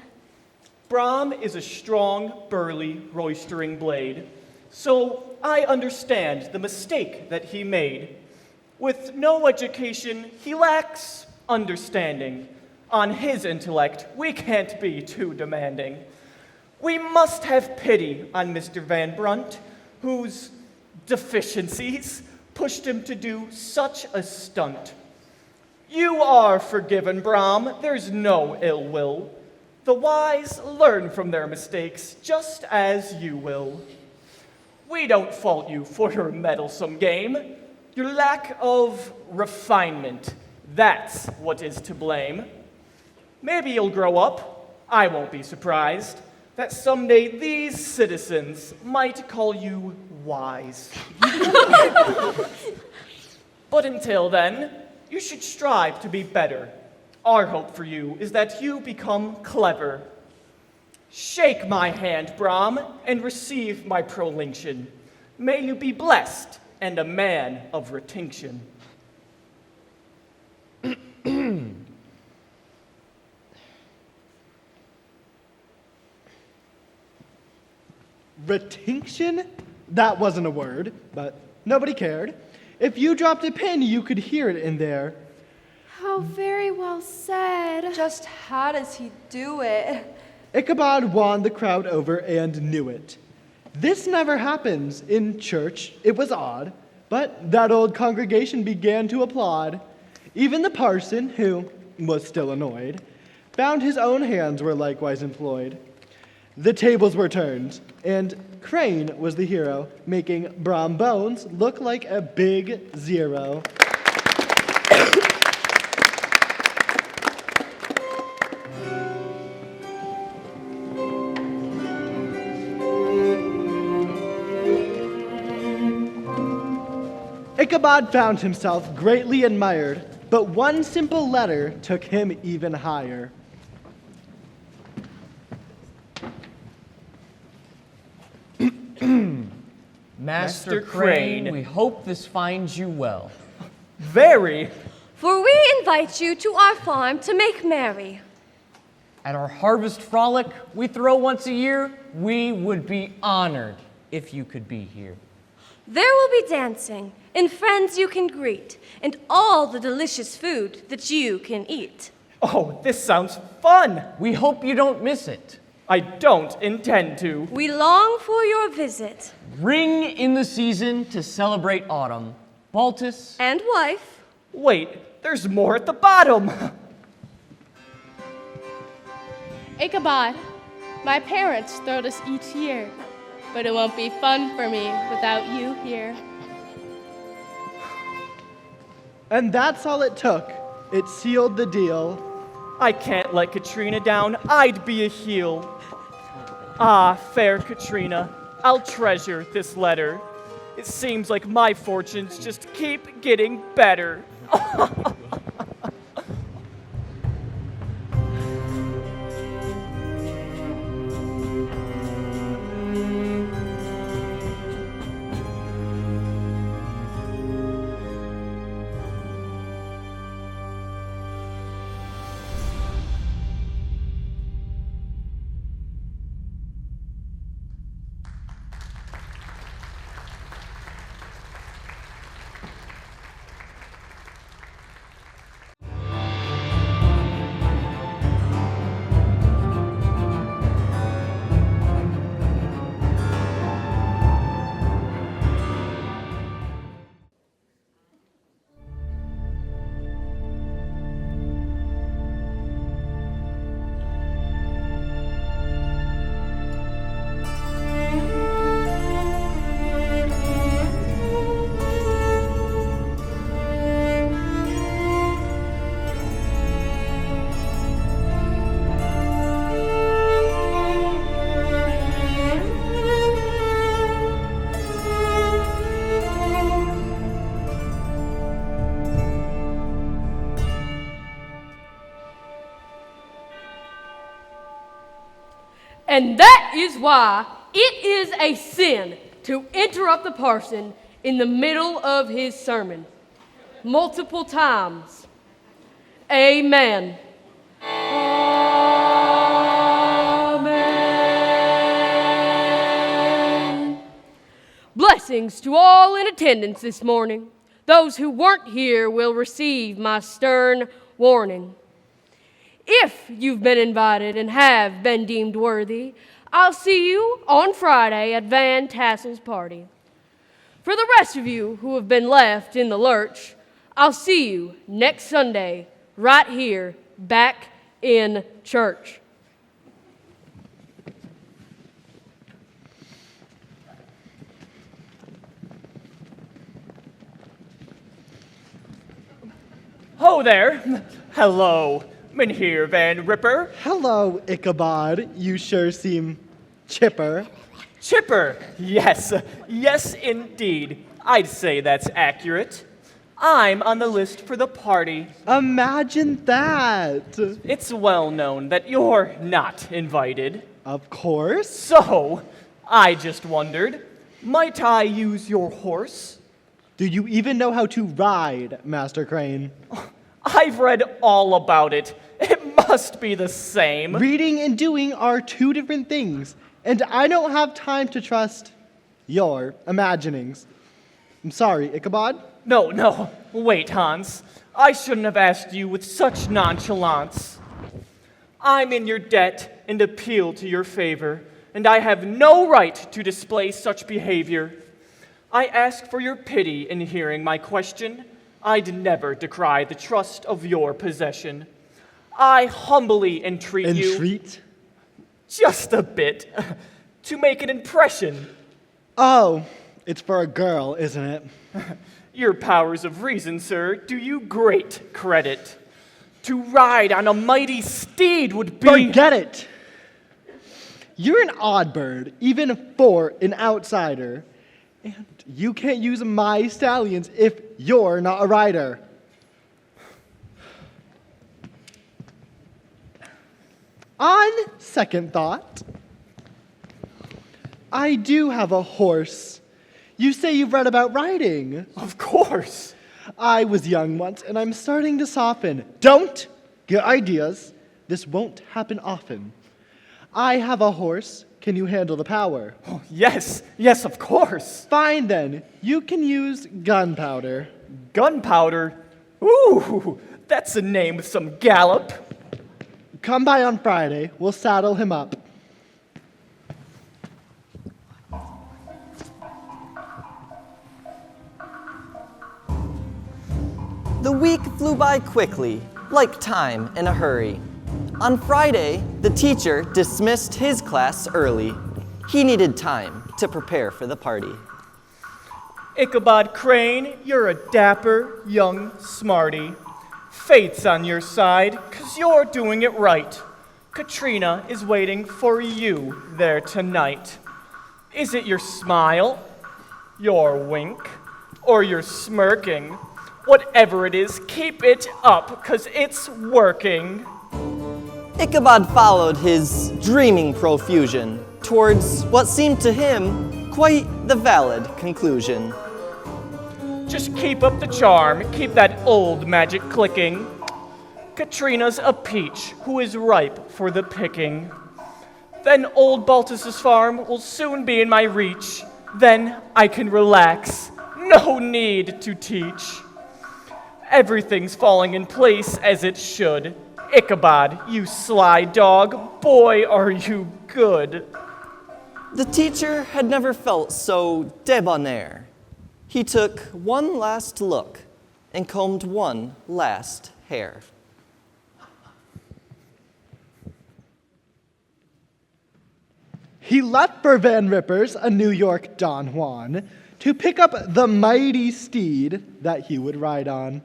Brom is a strong, burly, roistering blade, so I understand the mistake that he made. With no education, he lacks understanding. On his intellect, we can't be too demanding. We must have pity on Mr. Van Brunt, whose deficiencies pushed him to do such a stunt. You are forgiven, Brom. There's no ill will. The wise learn from their mistakes, just as you will. We don't fault you for your meddlesome game. Your lack of refinement, that's what is to blame. Maybe you'll grow up. I won't be surprised that someday these citizens might call you wise. But until then, you should strive to be better. Our hope for you is that you become clever. Shake my hand, Brom, and receive my prolunction. May you be blessed and a man of retinction. Retinction? That wasn't a word, but nobody cared. If you dropped a pin, you could hear it in there. How very well said. Just how does he do it? Ichabod won the crowd over and knew it. This never happens in church. It was odd, but that old congregation began to applaud. Even the parson, who was still annoyed, found his own hands were likewise employed. The tables were turned, and Crane was the hero, making Brom Bones look like a big zero. Ichabod found himself greatly admired, but one simple letter took him even higher. Master Crane, we hope this finds you well. Very. For we invite you to our farm to make merry. At our harvest frolic we throw once a year, we would be honored if you could be here. There will be dancing, and friends you can greet, and all the delicious food that you can eat. Oh, this sounds fun. We hope you don't miss it. I don't intend to. We long for your visit. Ring in the season to celebrate autumn. Baltus. And wife. Wait, there's more at the bottom. Ichabod, My parents throw this each year, but it won't be fun for me without you here. And that's all it took. It sealed the deal. I can't let Katrina down. I'd be a heel. Ah, fair Katrina, I'll treasure this letter. It seems like my fortunes just keep getting better. And that is why it is a sin to interrupt the parson in the middle of his sermon multiple times. Amen. Amen. Blessings to all in attendance this morning. Those who weren't here will receive my stern warning. If you've been invited and have been deemed worthy, I'll see you on Friday at Van Tassel's party. For the rest of you who have been left in the lurch, I'll see you next Sunday right here back in church. Ho there. Hello. Mynheer Van Ripper. Hello, Ichabod. You sure seem chipper. Chipper. Yes. Yes, indeed. I'd say that's accurate. I'm on the list for the party. Imagine that. It's well known that you're not invited. Of course. So, I just wondered, might I use your horse? Do you even know how to ride, Master Crane? I've read all about it. It must be the same. Reading and doing are two different things, and I don't have time to trust your imaginings. I'm sorry, Ichabod? No. Wait, Hans. I shouldn't have asked you with such nonchalance. I'm in your debt and appeal to your favor, and I have no right to display such behavior. I ask for your pity in hearing my question. I'd never decry the trust of your possession. I humbly entreat you... Entreat? Just a bit. To make an impression. Oh, it's for a girl, isn't it? Your powers of reason, sir, do you great credit. To ride on a mighty steed would be... Forget it! You're an odd bird, even for an outsider. And you can't use my stallions if you're not a rider. On second thought, I do have a horse. You say you've read about riding. Of course. I was young once, and I'm starting to soften. Don't get ideas. This won't happen often. I have a horse. Can you handle the power? Oh, yes, of course. Fine then. You can use gunpowder. Gunpowder? Ooh, that's a name with some gallop. Come by on Friday. We'll saddle him up. The week flew by quickly, like time in a hurry. On Friday, the teacher dismissed his class early. He needed time to prepare for the party. Ichabod Crane, you're a dapper, young smarty. Fate's on your side, 'cause you're doing it right. Katrina is waiting for you there tonight. Is it your smile, your wink, or your smirking? Whatever it is, keep it up, 'cause it's working. Ichabod followed his dreaming profusion towards what seemed to him quite the valid conclusion. Just keep up the charm, keep that old magic clicking. Katrina's a peach who is ripe for the picking. Then old Baltus's farm will soon be in my reach. Then I can relax, no need to teach. Everything's falling in place as it should. Ichabod, you sly dog, boy, are you good. The teacher had never felt so debonair. He took one last look and combed one last hair. He left for Van Rippers, a New York Don Juan, to pick up the mighty steed that he would ride on.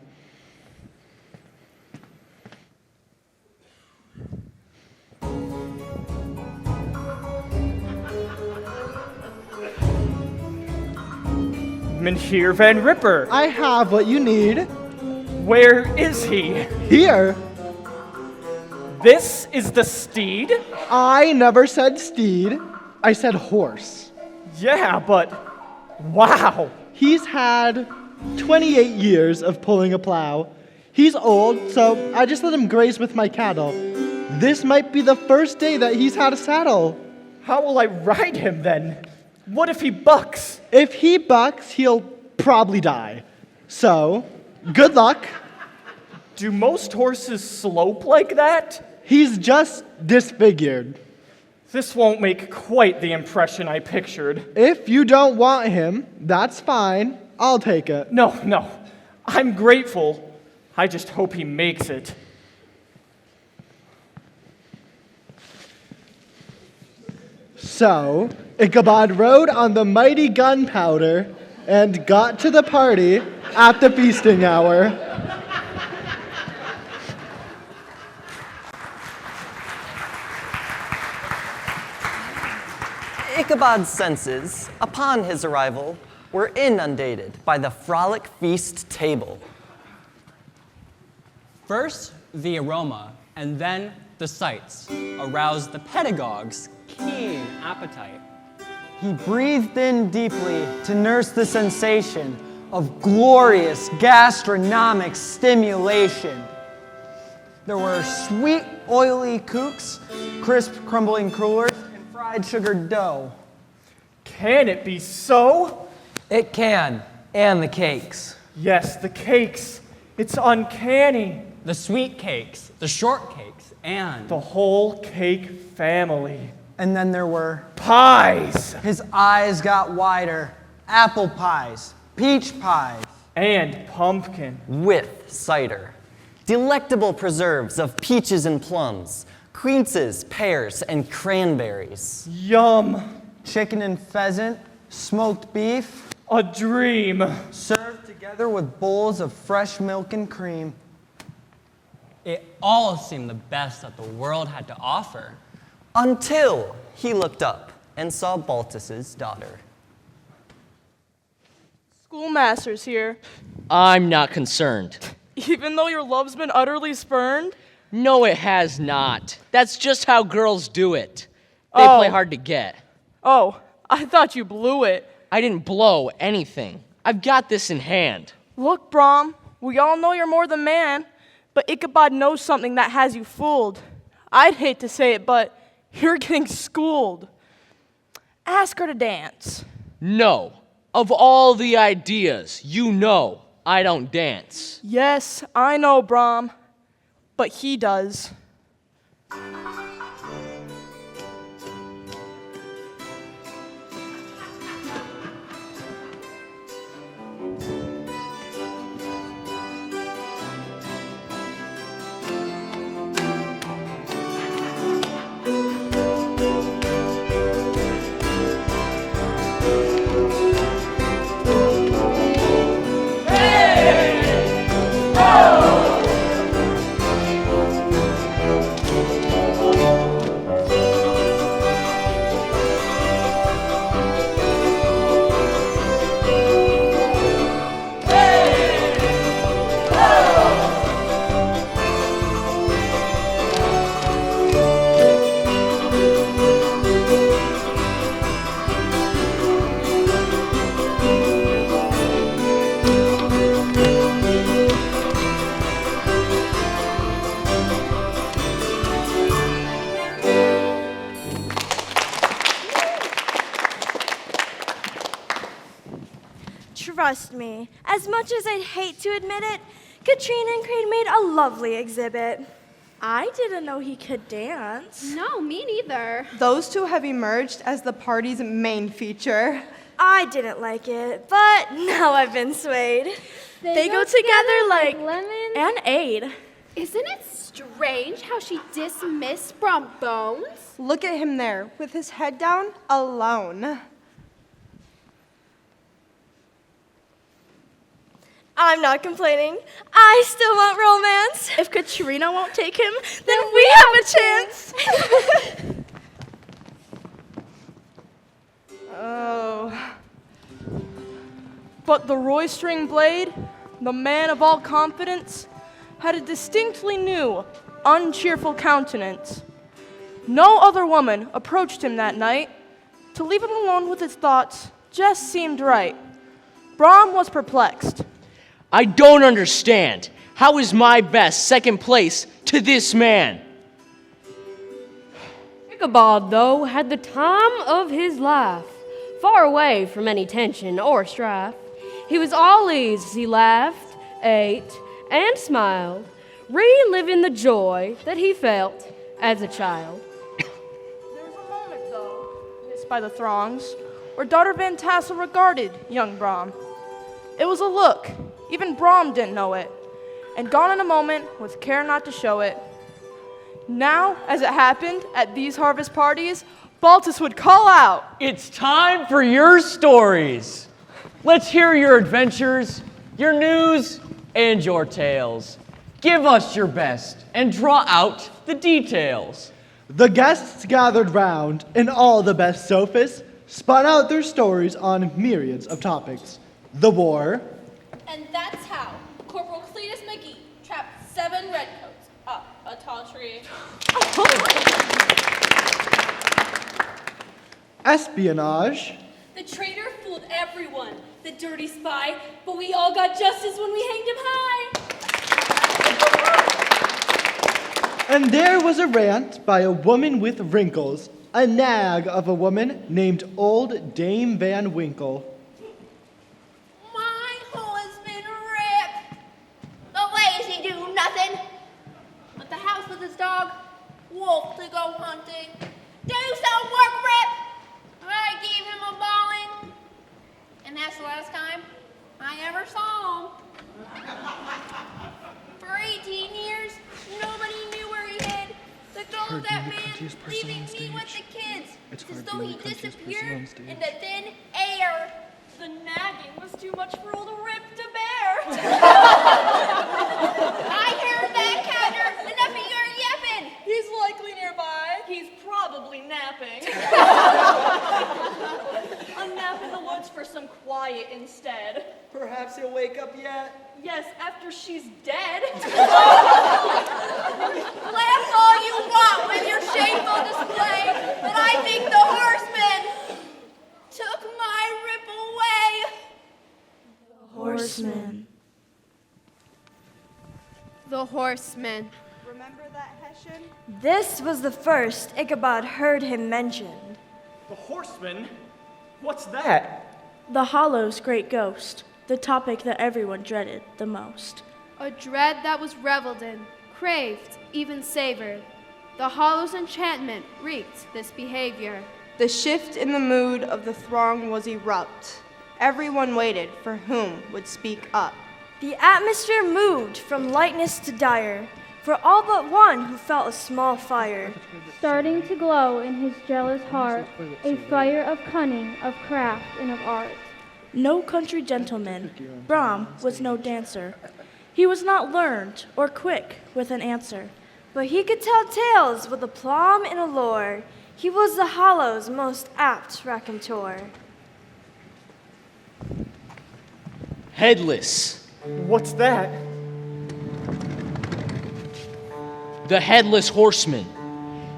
Mynheer Van Ripper. I have what you need. Where is he? Here. This is the steed? I never said steed. I said horse. Yeah, but wow. He's had 28 years of pulling a plow. He's old, so I just let him graze with my cattle. This might be the first day that he's had a saddle. How will I ride him then? What if he bucks? If he bucks, he'll probably die. So, good luck. Do most horses slope like that? He's just disfigured. This won't make quite the impression I pictured. If you don't want him, that's fine. I'll take it. No. I'm grateful. I just hope he makes it. So, Ichabod rode on the mighty gunpowder and got to the party at the feasting hour. Ichabod's senses, upon his arrival, were inundated by the frolic feast table. First, the aroma, and then the sights aroused the pedagogue's keen appetite. He breathed in deeply to nurse the sensation of glorious gastronomic stimulation. There were sweet, oily kooks, crisp, crumbling crullers, and fried sugared dough. Can it be so? It can, and the cakes. Yes, the cakes. It's uncanny. The sweet cakes, the shortcakes, and the whole cake family. And then there were pies. His eyes got wider. Apple pies, peach pies, and pumpkin with cider. Delectable preserves of peaches and plums, quinces, pears, and cranberries. Yum. Chicken and pheasant, smoked beef. A dream. Served together with bowls of fresh milk and cream. It all seemed the best that the world had to offer. Until he looked up and saw Baltus's daughter. Schoolmaster's here. I'm not concerned. Even though your love's been utterly spurned? No, it has not. That's just how girls do it. They play hard to get. Oh, I thought you blew it. I didn't blow anything. I've got this in hand. Look, Brom, we all know you're more than man, but Ichabod knows something that has you fooled. I'd hate to say it, but you're getting schooled. Ask her to dance. No. Of all the ideas, you know I don't dance. Yes, I know, Brom, but he does. trust me, as much as I'd hate to admit it, Katrina and Crane made a lovely exhibit. I didn't know he could dance. No, me neither. Those two have emerged as the party's main feature. I didn't like it, but now I've been swayed. They go together like lemon and aid. Isn't it strange how she dismissed from Bones? Look at him there, with his head down, alone. I'm not complaining. I still want romance. If Katrina won't take him, then we have a chance. Oh. But the roistering blade, the man of all confidence, had a distinctly new, uncheerful countenance. No other woman approached him that night. To leave him alone with his thoughts just seemed right. Brom was perplexed. I don't understand. How is my best second place to this man? Ichabod, though, had the time of his life, far away from any tension or strife. He was all ease as he laughed, ate, and smiled, reliving the joy that he felt as a child. There was a moment, though, missed by the throngs, where daughter Van Tassel regarded young Brom. It was a look. Even Brom didn't know it, and gone in a moment with care not to show it. Now, as it happened at these harvest parties, Baltus would call out, It's time for your stories. Let's hear your adventures, your news, and your tales. Give us your best and draw out the details. The guests gathered round, and all the best sophists spun out their stories on myriads of topics. The war. And that's how Corporal Cletus McGee trapped 7 redcoats up a tall tree. Espionage. The traitor fooled everyone, the dirty spy, but we all got justice when we hanged him high. And there was a rant by a woman with wrinkles, a nag of a woman named Old Dame Van Winkle. My husband Rip, the lazy do nothing. At the house with his dog, Wolf to go hunting. Do some work, Rip. I gave him a bawling, and that's the last time I ever saw him. For 18 years, nobody knew where he hid. The goal of that man leaving me with the kids. It's as though he disappeared in the thin air. The nagging was too much for old Rip to bear. I heard that, Catcher. Enough of your yapping. He's likely nearby. He's probably napping. A nap in the woods for some quiet instead. Perhaps he'll wake up yet. Yes, after she's dead. Laugh all you want with your shameful display, but I think the horseman took my Rip away. Horseman. The horseman. Remember that, Hessian? This was the first Ichabod heard him mentioned. The horseman? What's that? The Hollow's great ghost, the topic that everyone dreaded the most. A dread that was reveled in, craved, even savored. The Hollow's enchantment wreaked this behavior. The shift in the mood of the throng was erupt. Everyone waited for whom would speak up. The atmosphere moved from lightness to dire, for all but one who felt a small fire. Starting to glow in his jealous heart, a fire of cunning, of craft, and of art. No country gentleman, Brom was no dancer. He was not learned or quick with an answer. But he could tell tales with aplomb and allure. He was the Hollow's most apt raconteur. Headless. What's that? The headless horseman.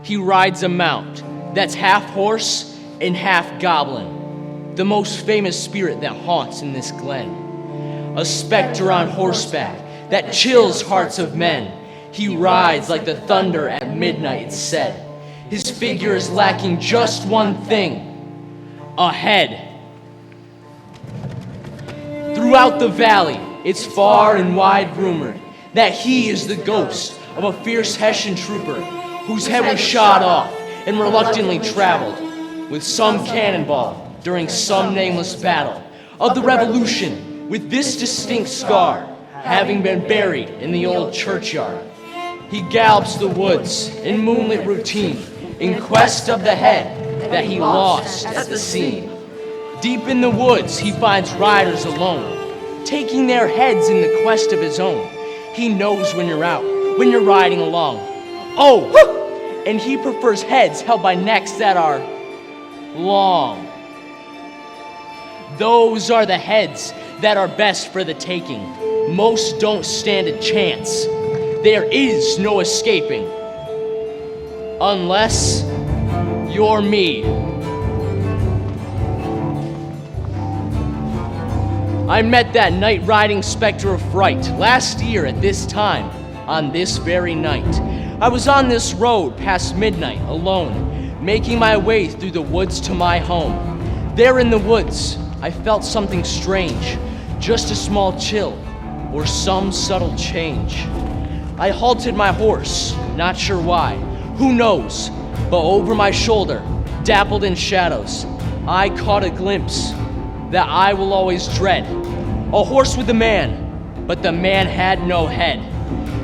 He rides a mount that's half horse and half goblin, the most famous spirit that haunts in this glen. A specter on horseback that chills hearts of men. He rides like the thunder at midnight, it's said. His figure is lacking just one thing, a head. Throughout the valley, it's far and wide rumored that he is the ghost of a fierce Hessian trooper whose head was shot off and reluctantly traveled with some cannonball during some nameless battle of the Revolution, with this distinct scar having been buried in the old churchyard. He gallops the woods in moonlit routine in quest of the head that he lost at the scene. Deep in the woods, he finds riders alone, taking their heads in the quest of his own. He knows when you're out, when you're riding along. Oh, and he prefers heads held by necks that are long. Those are the heads that are best for the taking. Most don't stand a chance. There is no escaping. Unless you're me. I met that night riding specter of fright last year at this time, on this very night. I was on this road past midnight alone, making my way through the woods to my home. There in the woods, I felt something strange, just a small chill or some subtle change. I halted my horse, not sure why, who knows, but over my shoulder, dappled in shadows, I caught a glimpse that I will always dread. A horse with a man, but the man had no head.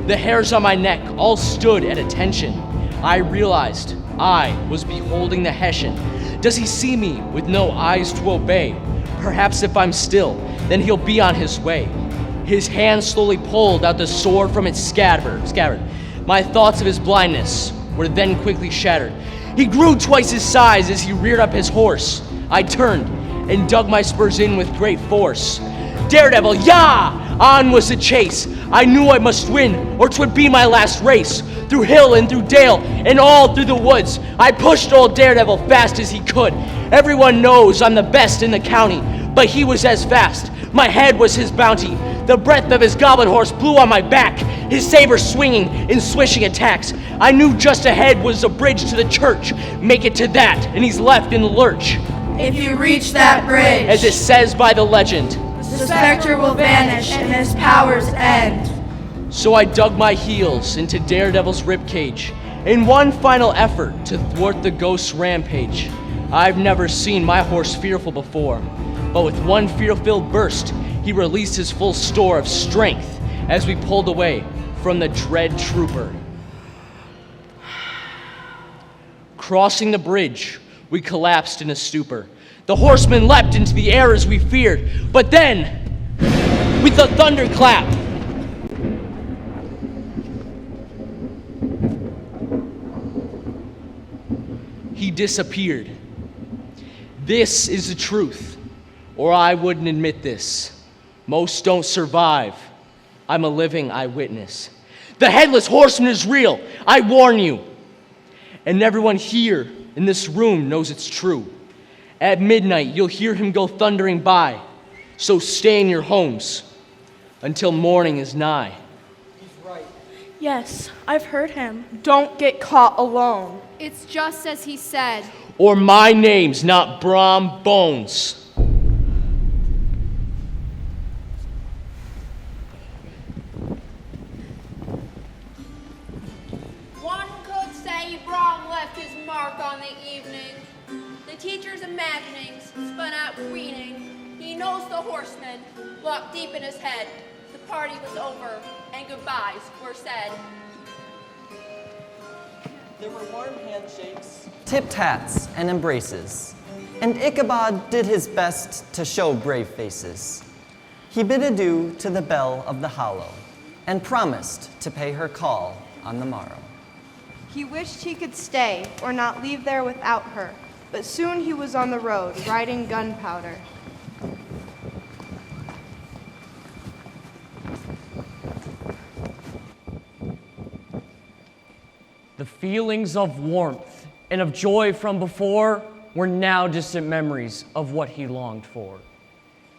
The hairs on my neck all stood at attention. I realized I was beholding the Hessian. Does he see me with no eyes to obey? Perhaps if I'm still, then he'll be on his way. His hand slowly pulled out the sword from its scabbard. My thoughts of his blindness were then quickly shattered. He grew twice his size as he reared up his horse. I turned and dug my spurs in with great force. Daredevil, yah! On was the chase. I knew I must win, or 'twould be my last race. Through hill and through dale, and all through the woods, I pushed old Daredevil fast as he could. Everyone knows I'm the best in the county, but he was as fast. My head was his bounty. The breath of his goblin horse blew on my back, his saber swinging in swishing attacks. I knew just ahead was a bridge to the church. Make it to that, and he's left in the lurch. If you reach that bridge, As it says by the legend, the specter will vanish and his powers end. So I dug my heels into Daredevil's ribcage in one final effort to thwart the ghost's rampage. I've never seen my horse fearful before, but with one fear-filled burst, he released his full store of strength as we pulled away from the dread trooper. Crossing the bridge, we collapsed in a stupor. The horseman leapt into the air as we feared, but then, with a thunderclap, he disappeared. This is the truth, or I wouldn't admit this. Most don't survive. I'm a living eyewitness. The headless horseman is real, I warn you. And everyone here in this room knows it's true. At midnight, you'll hear him go thundering by. So stay in your homes until morning is nigh. Yes, I've heard him. Don't get caught alone. It's just as he said. Or my name's not Brom Bones. One could say Brom left his mark on the evening. The teacher's imaginings spun out greening. He knows the horseman, locked deep in his head. The party was over, and goodbyes were said. There were warm handshakes, tip-tats, and embraces. And Ichabod did his best to show brave faces. He bid adieu to the belle of the hollow and promised to pay her call on the morrow. He wished he could stay or not leave there without her, but soon he was on the road riding gunpowder. The feelings of warmth and of joy from before were now distant memories of what he longed for.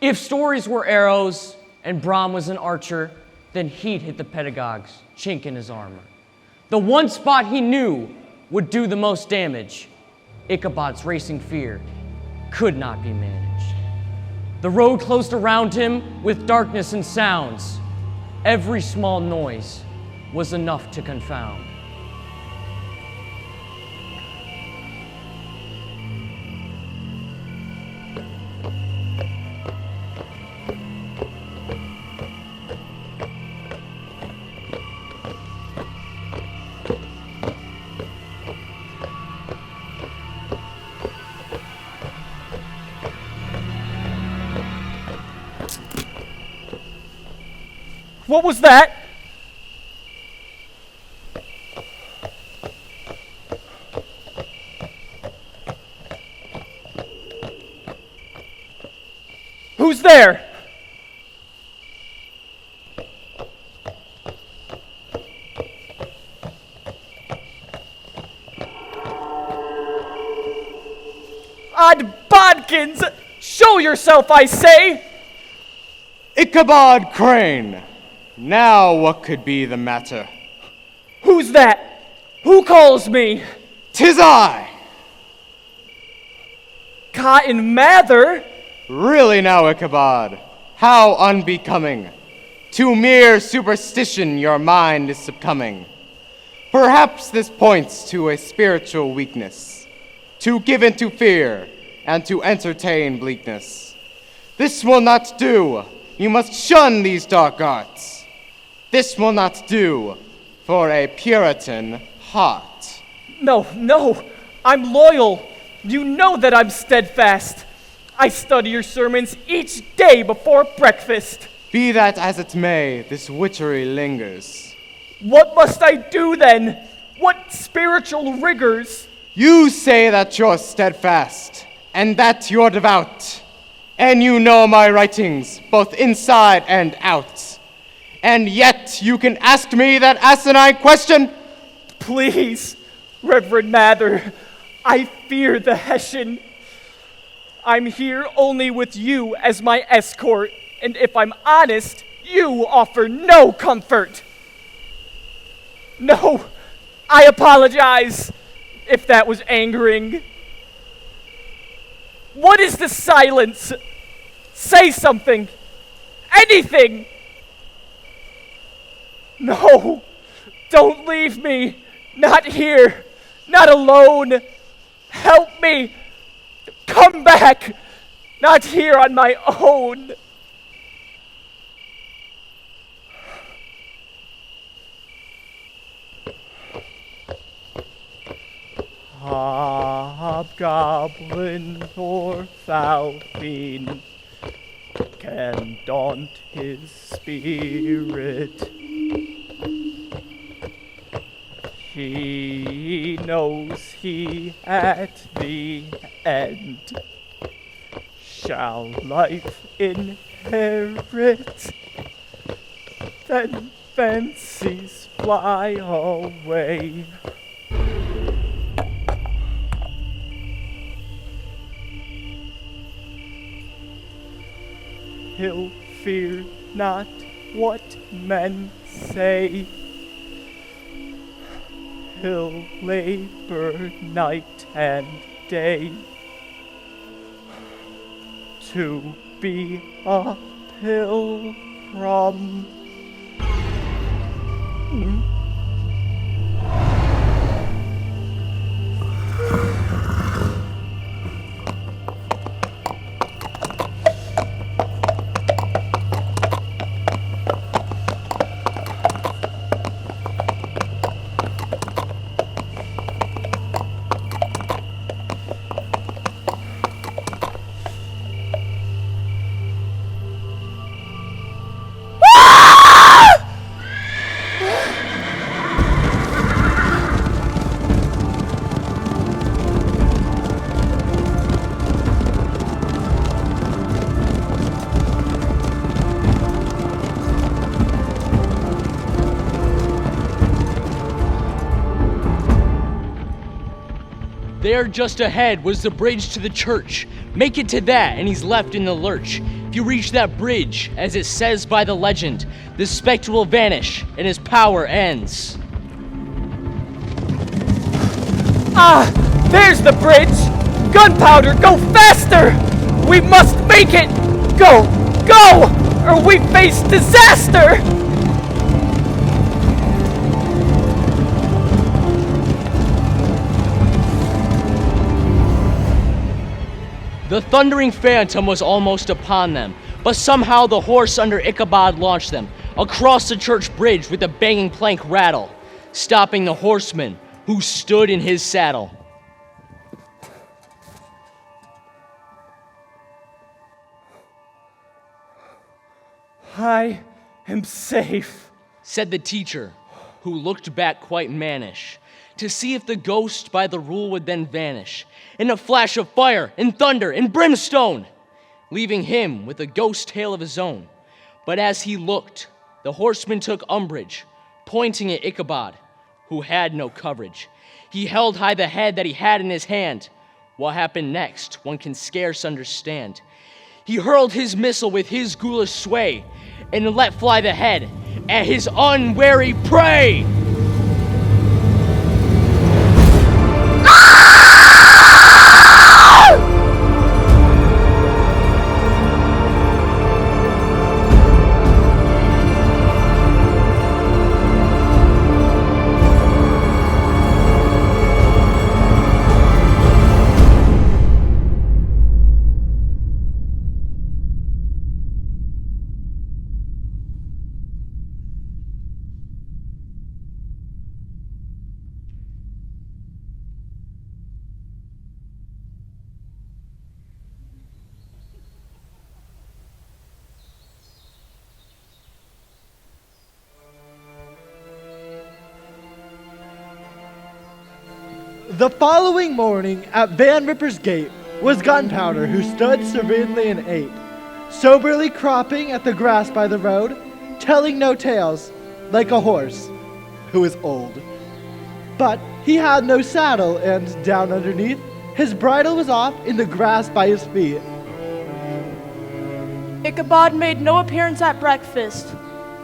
If stories were arrows and Brom was an archer, then he'd hit the pedagogue's chink in his armor. The one spot he knew would do the most damage, Ichabod's racing fear, could not be managed. The road closed around him with darkness and sounds. Every small noise was enough to confound. What was that? Who's there? Odd bodkins! Show yourself, I say! Ichabod Crane! Now what could be the matter? Who's that? Who calls me? 'Tis I! Cotton Mather? Really now, Ichabod, how unbecoming. To mere superstition your mind is succumbing. Perhaps this points to a spiritual weakness, to give in to fear and to entertain bleakness. This will not do. You must shun these dark arts. This will not do for a Puritan heart. No, I'm loyal. You know that I'm steadfast. I study your sermons each day before breakfast. Be that as it may, this witchery lingers. What must I do then? What spiritual rigors? You say that you're steadfast, and that you're devout, and you know my writings, both inside and out. And yet you can ask me that asinine question? Please, Reverend Mather, I fear the Hessian. I'm here only with you as my escort, and if I'm honest, you offer no comfort. No, I apologize if that was angering. What is the silence? Say something. Anything. No, don't leave me. Not here. Not alone. Help me. Come back. Not here on my own. Hobgoblin or foul fiend can daunt his spirit. He knows he at the end shall life inherit. Then fancies fly away. He'll fear not what men say. He'll labor night and day to be a pilgrim. There just ahead was the bridge to the church. Make it to that and he's left in the lurch. If you reach that bridge, as it says by the legend, the spectre will vanish and his power ends. Ah, there's the bridge! Gunpowder, go faster! We must make it! Go! Go! Or we face disaster! The thundering phantom was almost upon them, but somehow the horse under Ichabod launched them across the church bridge with a banging plank rattle, stopping the horseman who stood in his saddle. I am safe, said the teacher, who looked back quite mannish, to see if the ghost by the rule would then vanish in a flash of fire and thunder and brimstone, leaving him with a ghost tale of his own. But as he looked, the horseman took umbrage, pointing at Ichabod, who had no coverage. He held high the head that he had in his hand. What happened next, one can scarce understand. He hurled his missile with his ghoulish sway and let fly the head at his unwary prey. The following morning at Van Ripper's gate was Gunpowder, who stood serenely and ate, soberly cropping at the grass by the road, telling no tales, like a horse who is old. But he had no saddle, and down underneath, his bridle was off in the grass by his feet. Ichabod made no appearance at breakfast.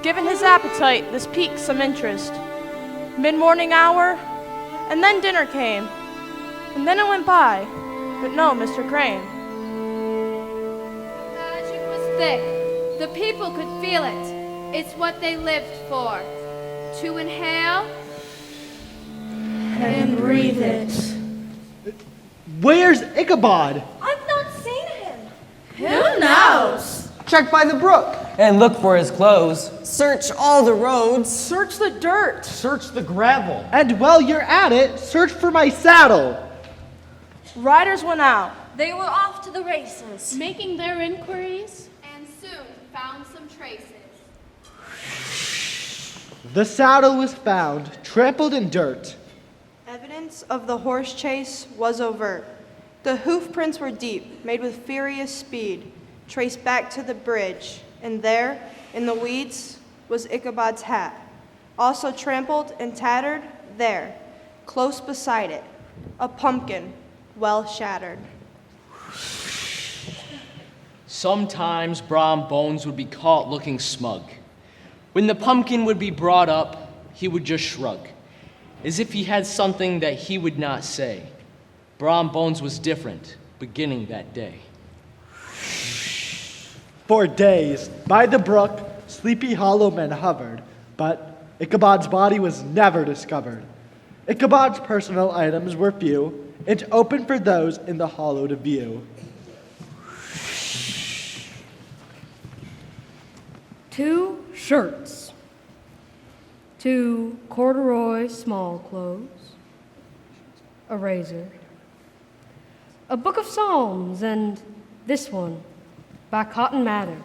Given his appetite, this piqued some interest. Mid-morning hour, and then dinner came, and then it went by, but no Mr. Crane. Magic was thick. The people could feel it. It's what they lived for. To inhale and breathe it. Where's Ichabod? I've not seen him. Who knows? Check by the brook. And look for his clothes. Search all the roads. Search the dirt. Search the gravel. And while you're at it, search for my saddle. Riders went out. They were off to the races, making their inquiries, and soon found some traces. The saddle was found, trampled in dirt. Evidence of the horse chase was overt. The hoof prints were deep, made with furious speed, traced back to the bridge, and there, in the weeds, was Ichabod's hat. Also trampled and tattered, there, close beside it, a pumpkin, well shattered. Sometimes Brom Bones would be caught looking smug. When the pumpkin would be brought up, he would just shrug, as if he had something that he would not say. Brom Bones was different, beginning that day. For days, by the brook, Sleepy Hollow men hovered, but Ichabod's body was never discovered. Ichabod's personal items were few, and open for those in the hollow to view. 2 shirts, 2 corduroy small clothes, a razor, a book of psalms, and this one by Cotton Mather.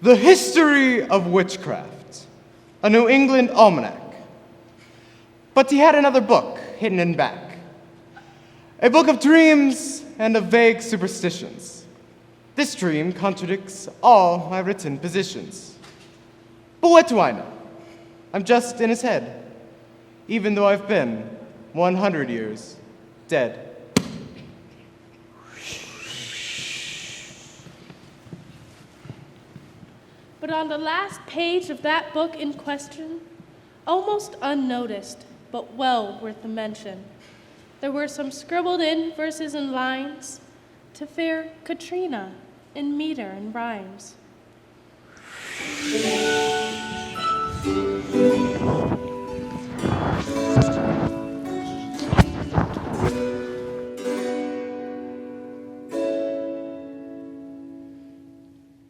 The History of Witchcraft, a New England almanac. But he had another book hidden in back, a book of dreams and of vague superstitions. This dream contradicts all my written positions. But what do I know? I'm just in his head, even though I've been 100 years dead. But on the last page of that book in question, almost unnoticed, but well worth the mention. There were some scribbled in verses and lines to fair Katrina in meter and rhymes.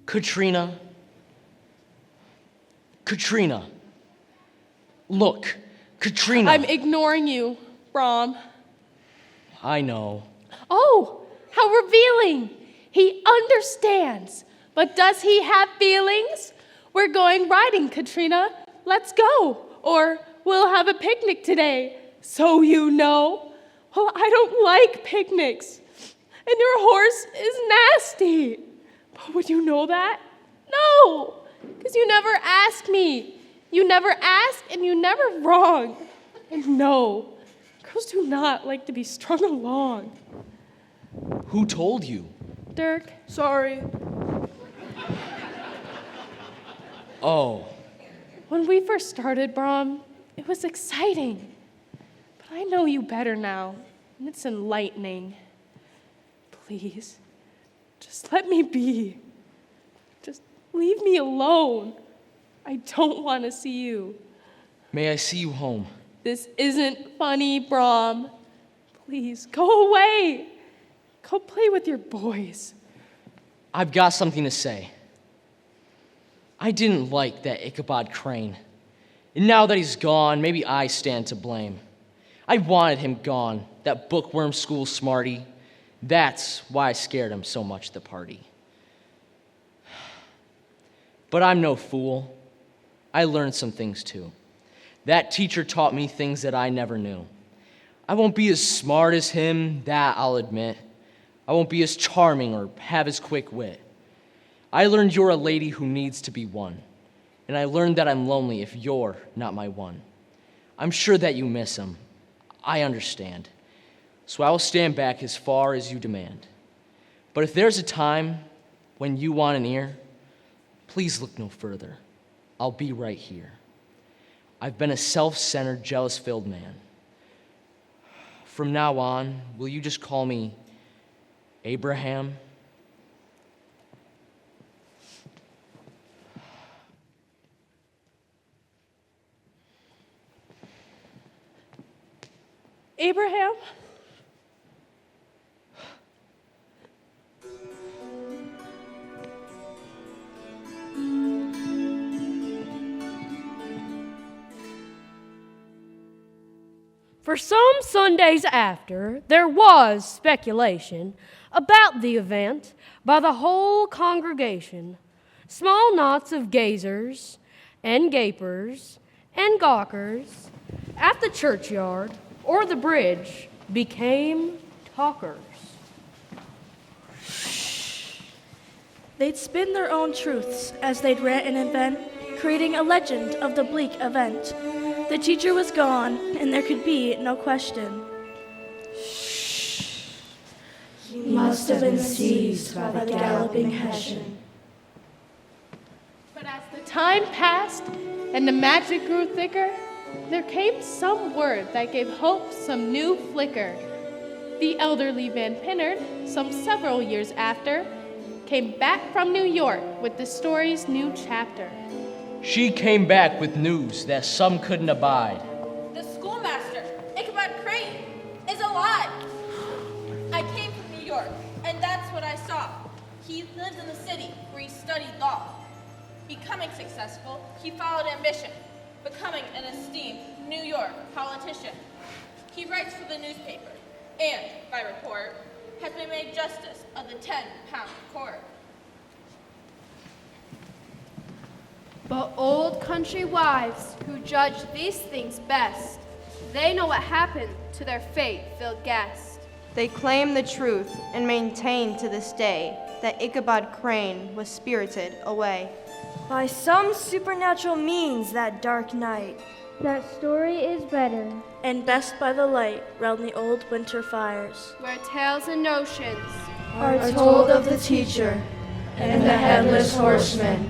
Katrina. Katrina. Look, Katrina. I'm ignoring you, Brom. I know. Oh, how revealing! He understands. But does he have feelings? We're going riding, Katrina. Let's go. Or we'll have a picnic today. So you know. Well, I don't like picnics. And your horse is nasty. But would you know that? No, because you never asked me. You never asked and you never wrong. And no, girls do not like to be strung along. Who told you? Dirk. Sorry. Oh. When we first started, Brom, it was exciting. But I know you better now, and it's enlightening. Please, just let me be. Just leave me alone. I don't want to see you. May I see you home? This isn't funny, Brom. Please, go away. Go play with your boys. I've got something to say. I didn't like that Ichabod Crane. And now that he's gone, maybe I stand to blame. I wanted him gone, that bookworm school smarty. That's why I scared him so much at the party. But I'm no fool. I learned some things too. That teacher taught me things that I never knew. I won't be as smart as him, that I'll admit. I won't be as charming or have as quick wit. I learned you're a lady who needs to be won. And I learned that I'm lonely if you're not my one. I'm sure that you miss him. I understand. So I will stand back as far as you demand. But if there's a time when you want an ear, please look no further. I'll be right here. I've been a self-centered, jealous-filled man. From now on, will you just call me Abraham? Abraham? For some Sundays after, there was speculation about the event by the whole congregation. Small knots of gazers and gapers and gawkers at the churchyard or the bridge became talkers. They'd spin their own truths as they'd rant and invent, creating a legend of the bleak event. The teacher was gone, and there could be no question. He must have been seized by the galloping Hessian. But as the time passed and the magic grew thicker, there came some word that gave hope some new flicker. The elderly Van Pinnard, some several years after, came back from New York with the story's new chapter. She came back with news that some couldn't abide. The schoolmaster, Ichabod Crane, is alive. I came from New York, and that's what I saw. He lived in the city where he studied law. Becoming successful, he followed ambition, becoming an esteemed New York politician. He writes for the newspaper, and, by report, has been made justice of the 10-pound court. But old country wives who judge these things best, they know what happened to their fate-filled guest. They claim the truth and maintain to this day that Ichabod Crane was spirited away. By some supernatural means that dark night. That story is better. And best by the light round the old winter fires. Where tales and notions Are told of the teacher and the headless horseman.